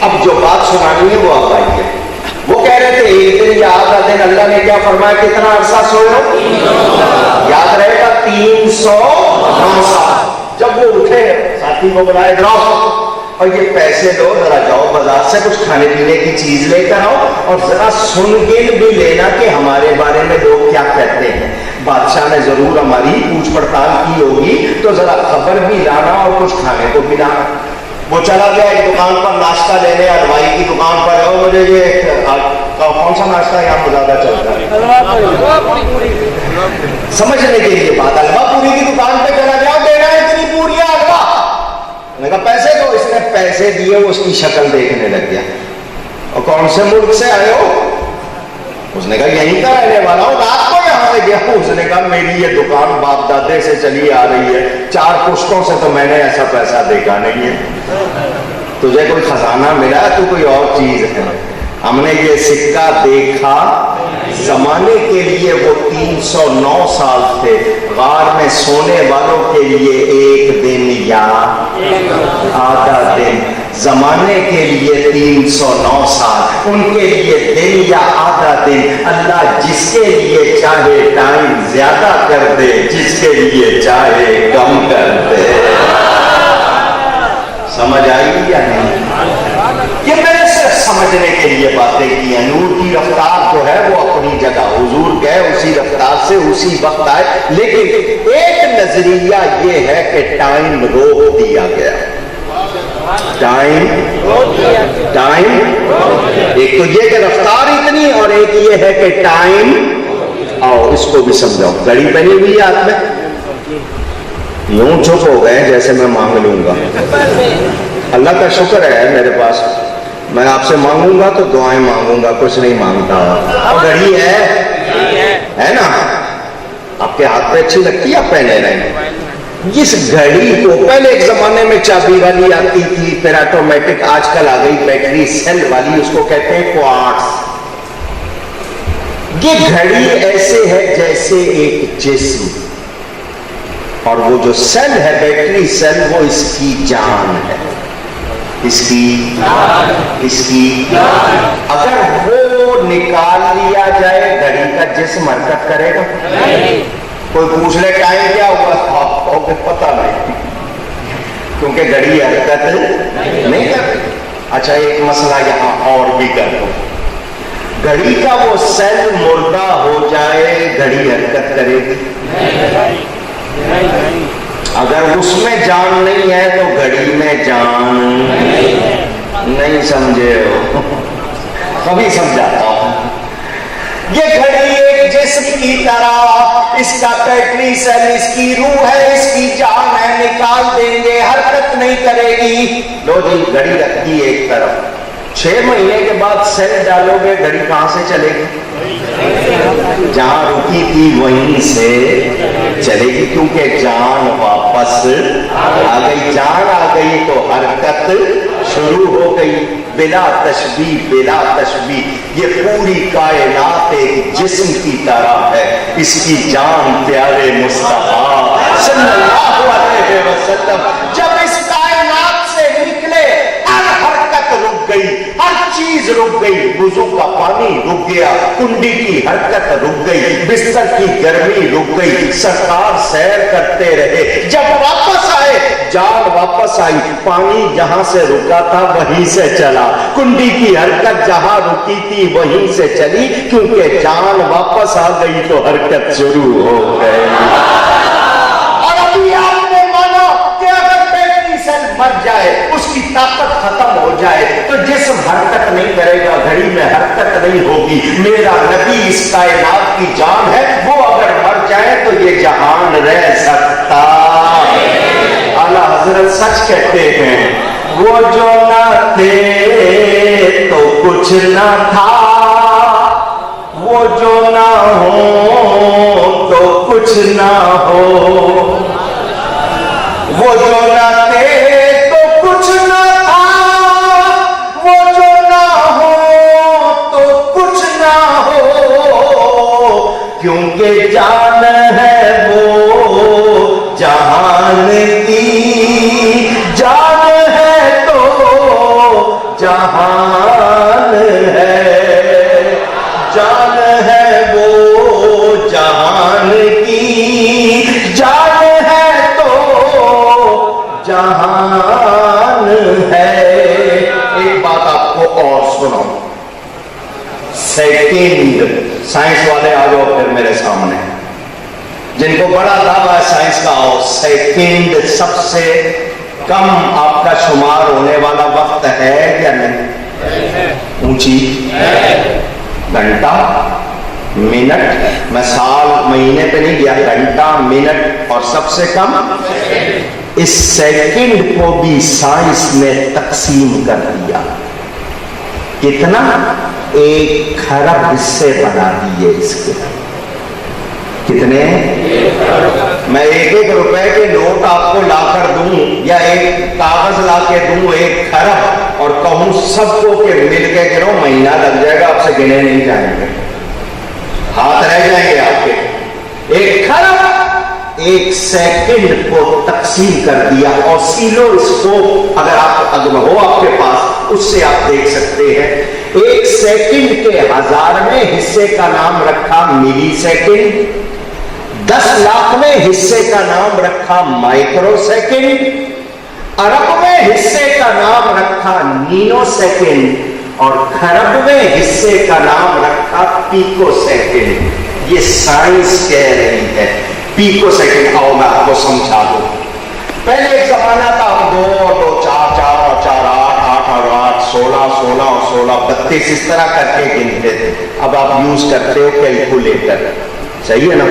S1: اب جو بات سنانی ہے وہ آپ آئیے۔ وہ کہہ رہے تھے ایک دن یا آدھا دن، اللہ نے کیا فرمایا کتنا عرصہ سوئے؟ یاد رہے گا 309 سال۔ جب وہ اٹھے ساتھی کو بلائے ڈراؤ اور یہ پیسے لو، ذرا جاؤ بازار سے کچھ کھانے پینے کی چیز لے کر آؤ اور ذرا سن گن بھی لینا کہ ہمارے بارے میں لوگ کیا کہتے ہیں۔ بادشاہ نے ضرور ہماری پوچھ پڑتال کی ہوگی تو ذرا خبر بھی لانا اور کچھ کھانے کو بھی لانا۔ وہ چلا گیا ایک دکان پر ناشتہ لینے، حلوائی کی دکان پر ہے، مجھے یہ کون سا ناشتہ یہاں پر زیادہ چلتا ہے سمجھنے کے لیے بات، حلوا پوری کی دکان پہ چلا گیا، دینا ہے اتنی پوری حلوا، میں کہا پیسے دو، اس نے پیسے دیے، وہ اس کی شکل دیکھنے لگ گیا۔ اور کون سے ملک سے آئے ہو؟ اس نے کہا یہیں کا رہنے والا ہوں، رات کو یہاں سے گیا ہوں۔ اس نے کہا میری یہ دکان باپ دادے سے چلی آ رہی ہے، 4 پشتوں سے تو میں نے ایسا پیسہ دیکھا نہیں ہے، تجھے کوئی خزانہ ملا تو کوئی اور چیز ہے؟ ہم نے یہ سکہ دیکھا، زمانے کے لیے وہ 309 سال تھے، غار میں سونے والوں کے لیے ایک دن یا آدھا دن، زمانے کے لیے 309 سال، ان کے لیے دن یا آدھا دن۔ اللہ جس کے لیے چاہے ٹائم زیادہ کر دے، جس کے لیے چاہے کم کر دے۔ سمجھ آئی یا نہیں؟ یہ میں نے صرف سمجھنے کے لیے باتیں کی ہیں. نور کی رفتار جو ہے وہ اپنی جگہ، حضور گئے اسی رفتار سے اسی وقت آئے، لیکن ایک نظریہ یہ ہے کہ ٹائم روک دیا گیا. ٹائم ایک تو یہ کہ رفتار اتنی، اور ایک یہ ہے کہ ٹائم. آؤ اس کو بھی سمجھاؤ. گھڑی بنی ہوئی ہے ہاتھ میں، یوں چپ ہو گئے جیسے میں مانگ لوں گا. اللہ کا شکر ہے میرے پاس، میں آپ سے مانگوں گا تو دعائیں مانگوں گا، کچھ نہیں مانگتا. گھڑی ہے نا آپ کے ہاتھ پہ، اچھی لگتی ہے آپ پہنے رہے. اس گھڑی کو پہلے ایک زمانے میں چابی والی آتی تھی، پھر آٹومیٹک، آج کل آ گئی بیٹری سیل والی، اس کو کہتے ہیں کوارٹز. یہ گھڑی ایسے ہے جیسے ایک جسم، اور وہ جو سیل ہے بیٹری سیل وہ اس کی جان ہے. اس کی اگر وہ نکال لیا جائے گھڑی کا جسم حرکت کرے گا؟ کوئی پوچھ لے ٹائم کیا ہوگا، پتہ نہیں، کیونکہ گھڑی حرکت نہیں کرتی. اچھا ایک مسئلہ یہاں اور بھی کر دو، گھڑی کا وہ سیل مردہ ہو جائے گھڑی حرکت کرے گی؟ اگر اس میں جان نہیں ہے تو گھڑی میں جان نہیں. سمجھے ہو؟ کبھی سمجھاتا ہوں. یہ گھڑی ایک جسم کی طرح، اس کا بیٹری سیل اس کی روح ہے، اس کی جان ہے، نکال دیں گے حرکت نہیں کرے گی. لو جی گھڑی رکھتی ہے ایک طرف، 6 مہینے کے بعد سیل ڈالو گے گھڑی کہاں سے چلے گی؟ جہاں رکی تھی وہیں سے چلے گی، کیونکہ جان واپس آ گئی. جان آ گئی تو حرکت شروع ہو گئی. بلا تشبیہ یہ پوری کائنات ایک جسم کی طرح ہے. اس کی جان پیارے مصطفیٰ صلی اللہ علیہ وسلم جب اس کائنات سے نکلے، ہر حرکت رک گئی، ہر چیز رک گئی. وضو کا پانی رک گیا، کنڈی کی حرکت رک گئی، بستر کی گرمی رک گئی. سرکار سیر کرتے رہے، جب واپس آئے جان واپس آئی. پانی جہاں سے رکا تھا وہیں سے چلا، کنڈی کی حرکت جہاں رکی تھی وہیں سے چلی، کیونکہ جان واپس آ گئی تو حرکت شروع ہو گئی. اور ابھی آپ نے مانا کہ اگر بیٹری سیل مر جائے، اس کی طاقت ختم ہو جائے تو جسم حرکت نہیں کرے گا، گھڑی میں حرکت نہیں ہوگی. میرا نبی اس کائنات کی جان ہے، وہ اگر مر جائے تو یہ جہان رہ سکتا. اعلیٰ حضرت سچ کہتے ہیں، وہ جو نہ تھے تو کچھ نہ تھا، وہ جو نہ ہو تو کچھ نہ ہو. وہ جو نہ تھے تو کچھ نہ تھا، وہ جو نہ ہو تو کچھ نہ ہو. کیونکہ جان ہے وہ جہان کی، جان ہے تو جہان ہے، جان ہے وہ جہان کی، جان ہے تو جہان ہے. ایک بات آپ کو اور سناؤں، سیکنڈ، سائنس والے آ جاؤ پھر میرے سامنے، جن کو بڑا دعویٰ ہے سائنس کا. آؤ. سیکنڈ سب سے کم آپ کا شمار ہونے والا وقت ہے یا نہیں؟ اونچی. گھنٹہ، منٹ، میں سال مہینے پہ نہیں گیا، گھنٹہ، منٹ، اور سب سے کم. اس سیکنڈ کو بھی سائنس نے تقسیم کر دیا. کتنا؟ 1 کھرب حصے بنا دیے اس کے. کتنے؟ میں 1 روپے کے نوٹ آپ کو لا کر دوں یا ایک کاغذ لا کے دوں 1 کھرب اور کہوں سب کو کہ مل کے گنو، مہینہ لگ جائے گا، آپ سے گنے نہیں جائیں گے، ہاتھ رہ جائیں گے آپ کے. 1 کھرب 1 سیکنڈ کو تقسیم کر دیا. اور سیلو اسکوپ اگر آپ ہو آپ کے پاس، اس سے آپ دیکھ سکتے ہیں. 1 سیکنڈ کے 1000ویں حصے کا نام رکھا ملی سیکنڈ، 10 لاکھویں حصے کا نام رکھا مائکرو سیکنڈ، اربویں حصے کا نام رکھا نینو سیکنڈ اور کھربویں حصے کا نام رکھا پیکو سیکنڈ. یہ سائنس کہہ رہی ہے پیکو سیکنڈ. آؤ میں آپ کو سمجھا دوں. پہلے ایک زمانہ تھا ہم 2 اور 2 4 4 اور 4 8 8 اور 8 16 16 اور 16 32 اس طرح کر کے گنتے تھے. اب آپ یوز کرتے ہو کیلکولیٹر. صحیح ہے نا؟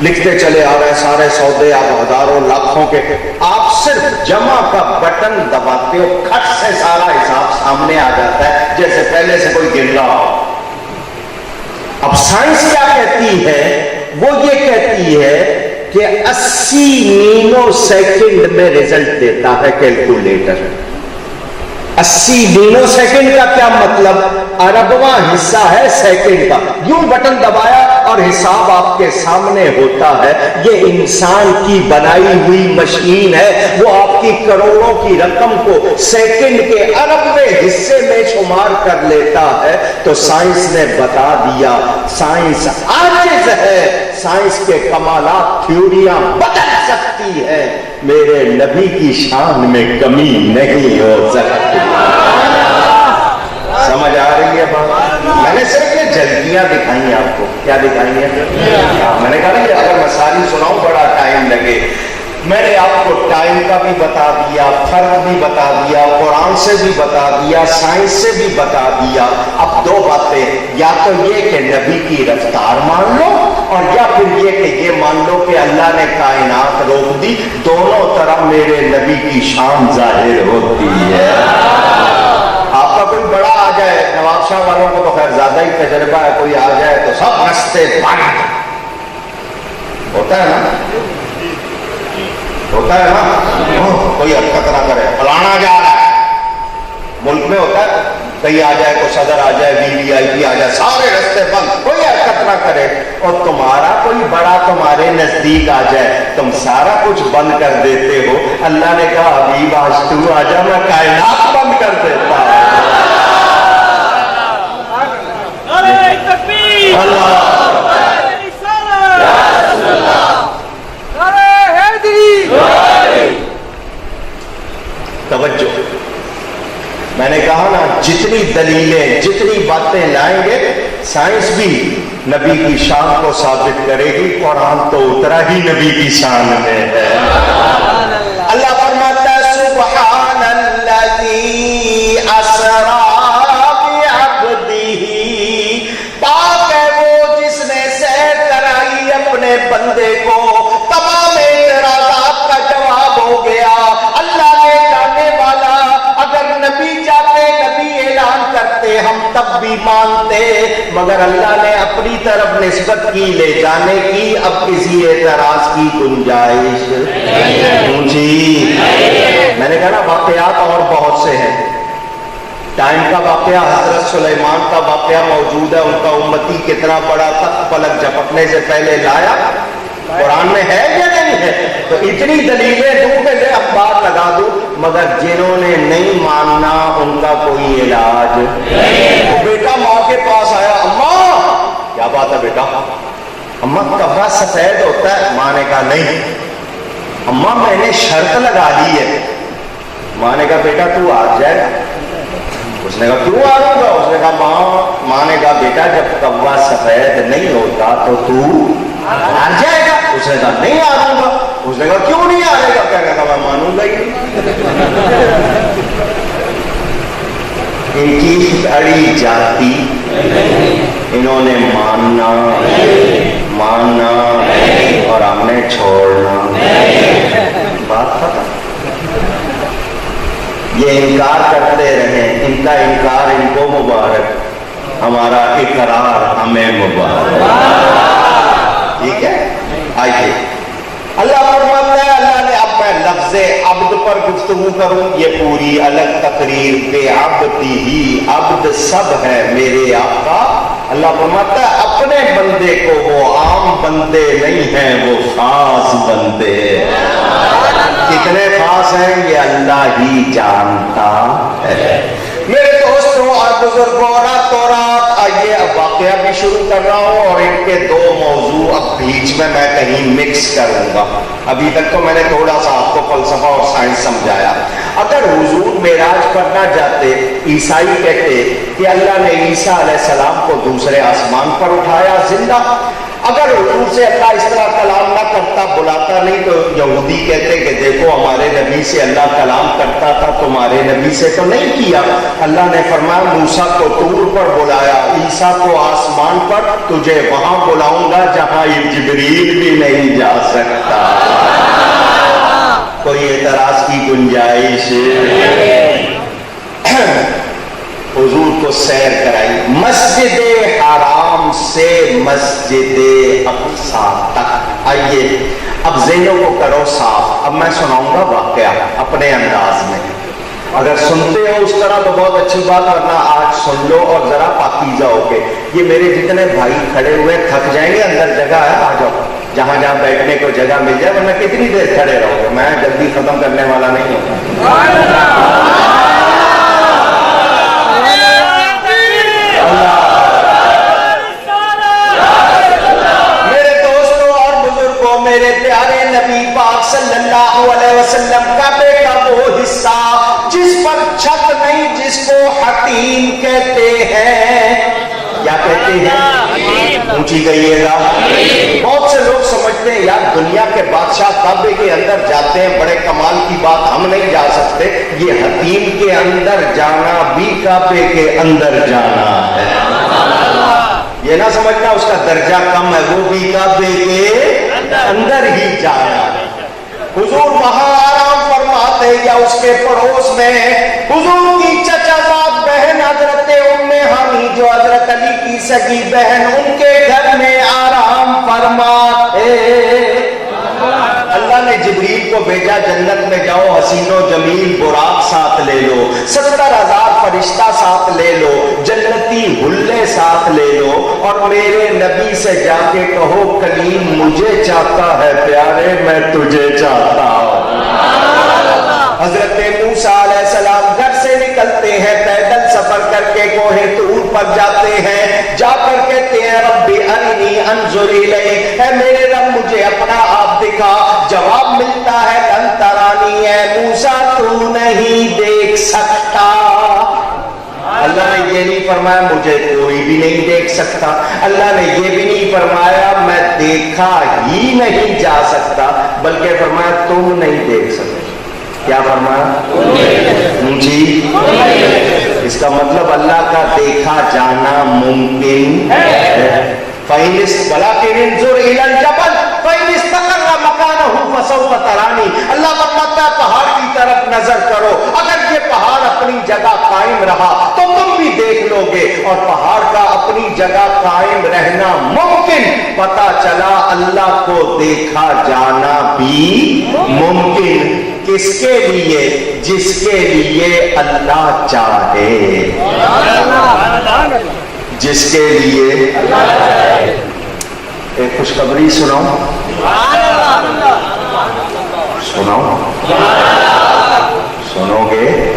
S1: لکھتے چلے آ رہے سارے سودے آپ ہزاروں لاکھوں کے. آپ صرف جمع کا بٹن دباتے ہو کھٹ سے سارا حساب سامنے آ جاتا ہے جیسے پہلے سے کوئی گر رہا ہو. اب سائنس کیا کہتی ہے؟ وہ یہ کہتی ہے کہ 80 نینو سیکنڈ میں رزلٹ دیتا ہے کیلکولیٹر. 80 نینو سیکنڈ کا کیا مطلب؟ اربواں حصہ ہے سیکنڈ کا. یوں بٹن دبایا اور حساب آپ کے سامنے ہوتا ہے. یہ انسان کی بنائی ہوئی مشین ہے. وہ آپ کی کروڑوں کی رقم کو سیکنڈ کے اربویں حصے میں شمار کر لیتا ہے. تو سائنس نے بتا دیا سائنس عاجز ہے. سائنس کے کمالات تھیوریاں بدل سکتی ہے, میرے نبی کی شان میں کمی نہیں ہو سکتی. سمجھ آ رہی ہے بات؟ میں نے صرف یہ جھلکیاں دکھائی آپ کو. کیا دکھائی ہیں؟ میں نے کہا کہ اگر میں ساری سناؤں بڑا ٹائم لگے. میں نے آپ کو ٹائم کا بھی بتا دیا, فرق بھی بتا دیا, قرآن سے بھی بتا دیا, سائنس سے بھی بتا دیا. اب 2 باتیں, یا تو یہ کہ نبی کی رفتار مان لو, اور یا پھر یہ کہ یہ مان لو کہ اللہ نے کائنات روک دی. دونوں طرح میرے نبی کی شان ظاہر ہوتی ہے. آپ کا کوئی بڑا آ جائے, نواب شاہ والوں کو تو خیر زیادہ ہی تجربہ ہے, کوئی آ جائے تو سب رستے بند. ہوتا ہے نا, ہوتا ہے نا. کوئی حرکت نہ کرے, فلانا جا رہا ہے. ملک میں ہوتا ہے, کہیں آ جائے تو صدر آ جائے, VVIP آ جائے, سارے رستے بند, کوئی حرکت نہ کرے. اور تمہارا کوئی بڑا تمہارے نزدیک آ جائے, تم سارا کچھ بند کر دیتے ہو. اللہ نے کہا حبیب آج تو آ جا, میں کائنات بند کر دیتا ہوں. توجہ, میں نے کہا نا جتنی دلیلیں جتنی باتیں لائیں گے سائنس بھی نبی کی شان کو ثابت کرے گی. قرآن تو اترا ہی نبی کی شان میں ہے. اللہ فرماتا ہے سبحان الذی اسرا بعبدہ, پاک ہے وہ جس نے سیر کرائی اپنے بندے کو. تمام اعتراضات کا جواب ہو گیا. اللہ نے جانے والا, اگر نبی جاتے نبی اعلان کرتے ہم تب بھی مانتے, مگر اللہ نے اپنی طرف نسبت کی لے جانے کی. اب کسی اعتراض کی گنجائش اونچی. میں نے کہا نا واقعات اور بہت سے ہیں. ٹائم کا واقعہ, حضرت سلیمان کا واقعہ موجود ہے. ان کا امتی کتنا بڑا تخت پلک جھپکنے سے پہلے لایا, قرآن میں ہے یا نہیں ہے؟ تو اتنی دلیلیں دوں کہ اب بات لگا دوں, مگر جنہوں نے نہیں ماننا ان کا کوئی علاج نہیں. بیٹا ماں کے پاس آیا, اماں کیا بات ہے بیٹا؟ اماں کپڑا سفید ہوتا ہے. ماں نے کہا نہیں. اماں میں نے شرط لگا دی ہے. ماں نے کہا بیٹا تو آ جائے. اس نے کہا کیوں آ رہا گا؟ اس نے کہا ماں نے کہا بیٹا جب کوا سفید نہیں ہوتا تو تو آ جائے گا. اس نے کہا نہیں آ رہا گا. اس نے کہا کیوں نہیں آ رہے گا؟ کیا کہا میں مانوں گا ہی. ان کی اڑی جاتی, انہوں نے ماننا اور ہم نے چھوڑنا. بات ختم. یہ انکار کرتے رہے, ان کا انکار ان کو مبارک, ہمارا اقرار ہمیں مبارک. ٹھیک ہے, آئیے. اللہ فرماتا ہے, اللہ نے, اب میں لفظ عبد پر گفتگو کروں, یہ پوری الگ تقریر. بے عبدی ہی, عبد سب ہے میرے آقا. اللہ فرماتا ہے اپنے بندے کو وہ عام بندے نہیں ہیں, وہ خاص بندے ہیں. کتنے خاص ہیں یہ اللہ ہی جانتا ہے. میرے دوستوں اور بزرگوں, راتوں رات آئیے اب واقعہ بھی شروع کر رہا ہوں, اور ان کے 2 موضوع اب بیچ میں کہیں مکس کروں گا. ابھی تک تو میں نے تھوڑا سا آپ کو فلسفہ اور سائنس سمجھایا. اگر حضور معراج پر نہ جاتے، عیسائی کہتے کہ اللہ نے عیسیٰ علیہ السلام کو دوسرے آسمان پر اٹھایا زندہ، اگر حضور سے اللہ اس طرح کلام نہ کرتا، بلاتا نہیں، تو یہودی کہتے کہ دیکھو ہمارے نبی سے اللہ کلام کرتا تھا، تمہارے نبی سے تو نہیں کیا۔ اللہ نے فرمایا موسیٰ کو طور پر بلایا، عیسیٰ کو آسمان پر، تجھے وہاں بلاؤں گا جہاں یہ جبریل بھی نہیں جا سکتا۔ کوئی اعتراض کی گنجائش؟ حضور کو سیر کرائی مسجد حرام سے مسجد اقصی تک۔ آئیے اب ذہنوں کو کرو صاف، اب میں سناؤں گا واقعہ اپنے انداز میں، اگر سنتے ہو اس طرح تو بہت اچھی بات، ورنہ آج سن لو اور ذرا پاکیزہ ہو کے۔ یہ میرے جتنے بھائی کھڑے ہوئے تھک جائیں گے، اندر جگہ ہے، آ جاؤ جہاں جہاں بیٹھنے کو جگہ مل جائے، ورنہ کتنی دیر کھڑے رہو گے، میں جلدی ختم کرنے والا نہیں ہوں۔ میرے پیارے نبی پاک صلی اللہ علیہ وسلم کعبے کا وہ حصہ جس پر چھت نہیں، جس کو حتیم کہتے ہیں، کیا کہتے ہیں؟ اونچی کہیے گا۔ بہت سے لوگ سمجھتے ہیں یار دنیا کے بادشاہ کعبے کے اندر جاتے ہیں، بڑے کمال کی بات، ہم نہیں جا سکتے۔ یہ حتیم کے اندر جانا بھی کعبے کے اندر جانا ہے، یہ نہ سمجھنا اس کا درجہ کم ہے، وہ بھی کعبے کے اندر ہی جانا۔ حضور وہاں آرام فرماتے یا اس کے پڑوس میں حضور کی چچا زاد بہن حضرت ام ہانی جو حضرت علی کی سگی بہن، ان کے گھر میں آرام فرماتے۔ اللہ نے جبریل کو بھیجا جنت میں جاؤ، حسین و جمیل براق ساتھ لے لو، 70,000 فرشتہ ساتھ لے لو، جنتی حلے ساتھ لے لو، اور میرے نبی سے جا کے کہو کلیم مجھے چاہتا ہے پیارے، میں تجھے چاہتا ہوں۔ حضرت موسیٰ علیہ السلام گھر سے نکلتے ہیں، پیدل سفر کر کے کوہ طور پر جاتے ہیں، جا کر کہتے ہیں ربی ارنی انظر الیک، اے میرے رب مجھے اپنا آپ دکھا۔ جواب ملتا ہے لن ترانی، اے موسیٰ تو نہیں دیکھ سکتا۔ اللہ نے یہ نہیں فرمایا مجھے کوئی بھی نہیں دیکھ سکتا، اللہ نے یہ بھی نہیں فرمایا میں دیکھا ہی نہیں جا سکتا، بلکہ فرمایا تم نہیں دیکھ سکتے۔ کیا فرمایا؟ جی، اس کا مطلب اللہ کا دیکھا جانا ممکن ہے۔ فَإِنِ وَلَكِنِ انظُرْ إِلَى الْجَبَلِ فَإِنِ اسْتَقَرَّ مَكَانَهُ فَسَوْفَ تَرَانِي۔ اللہ فرماتا ہے پہاڑ کی طرف نظر کرو، اگر یہ پہاڑ اپنی جگہ قائم رہا تو تم بھی دیکھ لو گے، اور پہاڑ کا اپنی جگہ قائم رہنا ممکن۔ پتہ چلا اللہ کو دیکھا جانا بھی ممکن، کس کے لیے؟ جس کے لیے اللہ چاہے، جس کے لیے۔ ایک خوشخبری سناؤ، سناؤ، سنو گے؟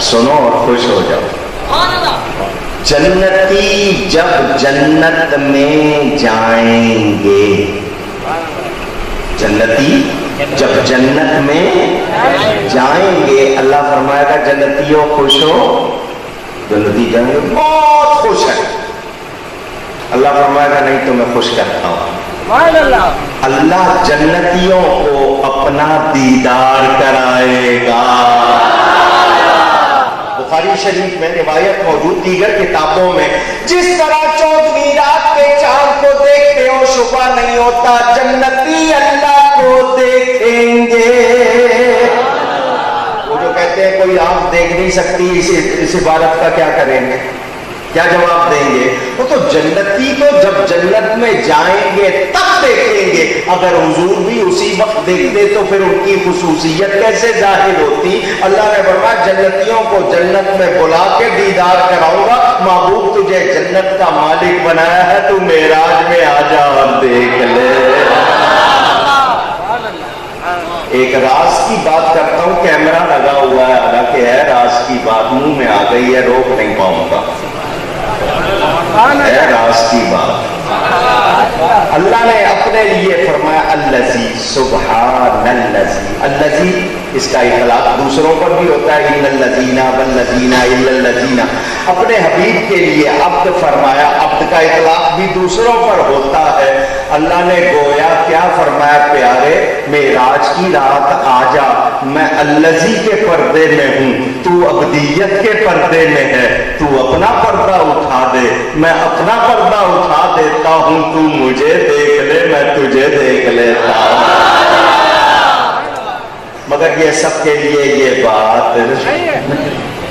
S1: سنو اور خوش ہو جاؤ۔ جنتی جب جنت میں جائیں گے، جنتی جب جنت میں جائیں گے، اللہ فرمائے گا جنتیوں خوش ہو، جنتی جائیں گے بہت خوش ہے، اللہ فرمائے گا نہیں تو میں خوش کرتا ہوں۔ اللہ جنتیوں کو اپنا دیدار کرائے گا۔ بخاری شریف میں روایت موجود، دیگر کتابوں میں، جس طرح 14ویں رات کے چاند کو دیکھتے ہو شبہ نہیں ہوتا جنتی اللہ کو دیکھیں گے۔ وہ جو کہتے ہیں کوئی آنکھ دیکھ نہیں سکتی، اس عبارت کا کیا کریں گے؟ کیا جواب دیں گے؟ وہ تو جنتی تو جب جنت میں جائیں گے تب دیکھیں گے، اگر حضور بھی اسی وقت دیکھتے تو پھر ان کی خصوصیت کیسے ظاہر ہوتی؟ اللہ نے فرمایا جنتیوں کو جنت میں بلا کے دیدار کراؤں گا، محبوب تجھے جنت کا مالک بنایا ہے، تو معراج میں آ جا اور دیکھ لے۔ ایک راز کی بات کرتا ہوں، کیمرہ لگا ہوا ہے، حالانکہ ہے راز کی بات، منہ میں آ گئی ہے، روک نہیں پاؤں گا، ہے راز کی بات۔ اللہ نے اپنے لیے فرمایا الذی، سبحان الذی۔ الذی اس کا اطلاق دوسروں پر بھی ہوتا ہے، ان الذین والذین الا الذین۔ اپنے حبیب کے لیے عبد فرمایا، عبد کا اطلاق بھی دوسروں پر ہوتا ہے۔ اللہ نے گویا کیا فرمایا، پیارے معراج کی رات آ جا، میں الذی کے پردے میں ہوں، تو عبدیت کے پردے میں ہے، تو اپنا پردہ اٹھا دے، میں اپنا پردہ اٹھا دیتا ہوں، تو مجھے دیکھ لے، میں تجھے دیکھ لیتا ہوں۔ مگر یہ سب کے لیے یہ بات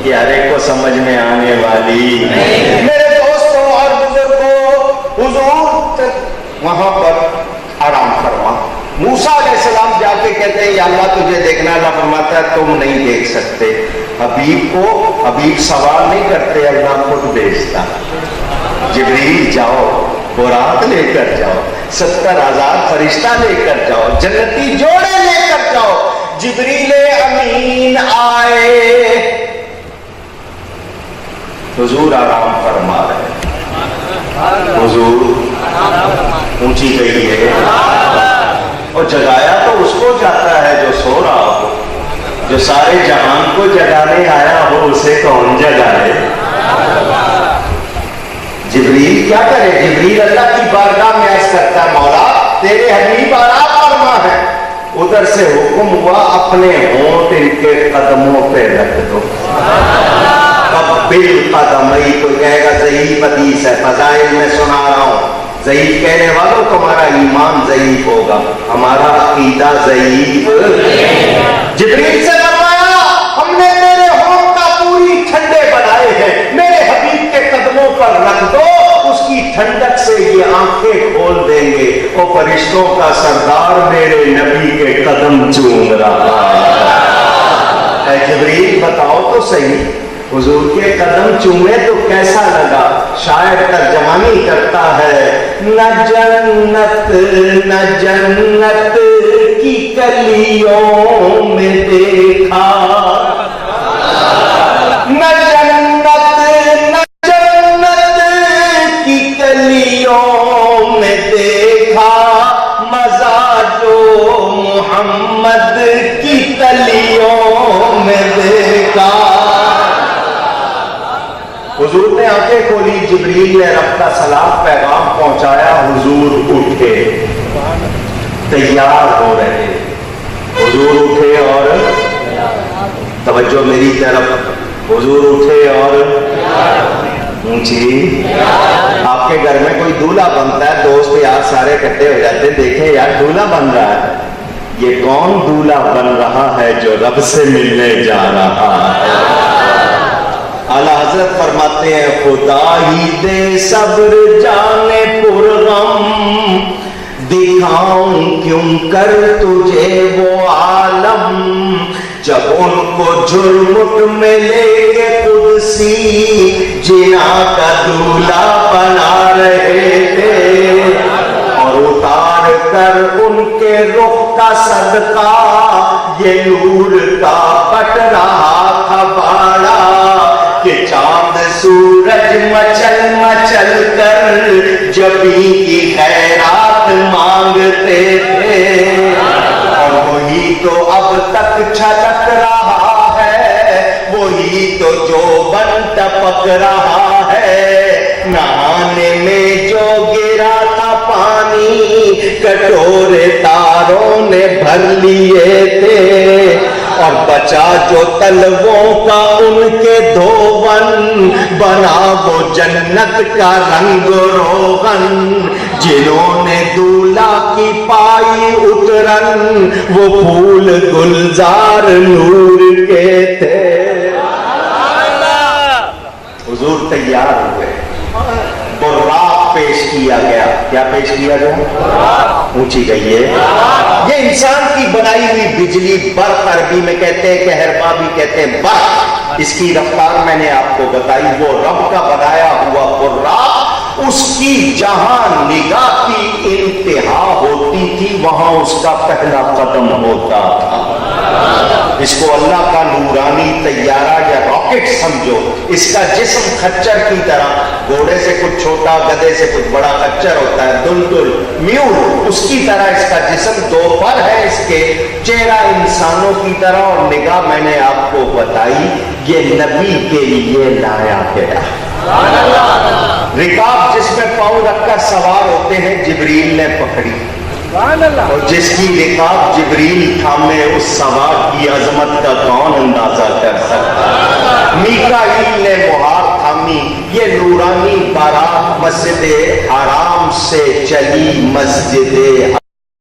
S1: یہ ہر ایک کو سمجھ میں آنے والی۔ میرے دوستوں اور بزرگوں، حضور وہاں پر آرام فرما۔ موسیٰ علیہ السلام جا کے کہتے ہیں یا اللہ تجھے دیکھنا، اللہ فرماتا ہے تم نہیں دیکھ سکتے۔ حبیب سوال نہیں کرتے، اللہ خود بھیجتا، جبریل جاؤ، برات لے کر جاؤ، 70,000 فرشتہ لے کر جاؤ، جنتی جوڑے لے کر جاؤ۔ جبریل امین آئے، حضور آرام فرما رہے، حضور اونچی گئی ہے، اور جگایا تو اس کو جاتا ہے جو سو رہا ہو، جو سارے جہان کو جگانے آیا ہو اسے کون جگائے؟ جبریل کیا کرے؟ جبریل اللہ کی بارگاہ میں عرض کرتا ہے مولا تیرے حبیب آرام فرما ہے۔ ادھر سے حکم ہوا اپنے ہونٹ ان کے قدموں پہ رکھ دو۔ بالقدمئی، کوئی کہے گا ضعیف حدیث ہے، فضائل میں سنا رہا ہوں، ضعیف کہنے والوں تمہارا ایمان ضعیف ہوگا، ہمارا عقیدہ ضعیف۔ جبریل سے فرمایا ہم نے تیرے ہونٹ کا پوری ٹھنڈے بنائے ہیں، میرے حبیب کے قدموں پر رکھ دو، اس کی ٹھنڈک سے یہ آنکھیں کھول دیں گے، وہ فرشتوں کا سردار میرے نبی کے قدم چوم رہا ہے۔ اے جبریل بتاؤ تو صحیح، حضور کے قدم چومے تو کیسا لگا؟ شاعر ترجمانی کرتا ہے، نہ جنت نہ جنت کی کلیوں میں دیکھا، نہ جنت نہ جنت کی کلیوں میں دیکھا، مزہ جو محمد کی کلیوں میں دیکھا۔ حضور نے آنکھیں کھولی، جبریل نے رب کا سلام پیغام پہنچایا، حضور اٹھے، تیار ہو رہے، حضور اٹھے اور توجہ میری طرف، حضور اٹھے اور اونچی۔ آپ کے گھر میں کوئی دولہا بنتا ہے، دوست یار سارے اکٹھے ہو جاتے ہیں، دیکھیں یار دولہا بن رہا ہے، یہ کون دولہا بن رہا ہے جو رب سے ملنے جا رہا ہے؟ اعلیٰ حضرت فرماتے ہیں خدا ہی دے صبر جانے پرغم، دکھاؤں کیوں کر تجھے وہ عالم، جب ان کو جرمٹ میں لے کے قدسی جنا کا دولہا بنا رہے تھے، اور اتار کر ان کے رخ کا صدقہ یہ نور کا بٹ رہا تھا باڑا، کہ چاند سورج مچل مچل کر جبیں کی خیرات مانگتے تھے، اور وہی تو اب تک چھٹک رہا ہے، وہی تو جو بن ٹپک رہا ہے، نہانے میں جو گرا تھا پانی کٹورے تاروں نے بھر لیے تھے، اور بچا جو تلووں کا ان کے دھون، بنا وہ جنت کا رنگ روغن، جنہوں نے دولہا کی پائی اترن، وہ پھول گلزار نور کے تھے۔ حضور تیار ہوئے، براق پیش کیا گیا، کیا پیش کیا گیا؟ اونچی گئی ہے۔ یہ انسان کی بنائی ہوئی بجلی، برق عربی میں کہتے ہیں، کہربا بھی کہتے ہیں برق، اس کی رفتار میں نے آپ کو بتائی، وہ رب کا بنایا ہوا براق، اس کی جہاں نگاہ کی انتہا ہوتی تھی وہاں اس کا پہلا قدم ہوتا تھا۔ اس کو اللہ کا نورانی طیارہ یا راکٹ سمجھو. اس کا جسم خچر کی طرح، گھوڑے سے کچھ چھوٹا، گدھے سے کچھ بڑا خچر ہوتا ہے، دلدل میول، اس کی طرح اس کا جسم، دو پر ہے اس کے، چہرہ انسانوں کی طرح، اور نگاہ میں نے آپ کو بتائی یہ نبی کے لیے لایا گیا. رکاب جس میں پاؤں رکھ کر سوار ہوتے ہیں جبریل نے پکڑی، اور جس کی رکاب جبریل تھامے اس سوار کی عظمت کا کون اندازہ کر سکتا. میکائیل نے مہار تھامی، یہ نورانی بارات مسجد حرام سے چلی مسجد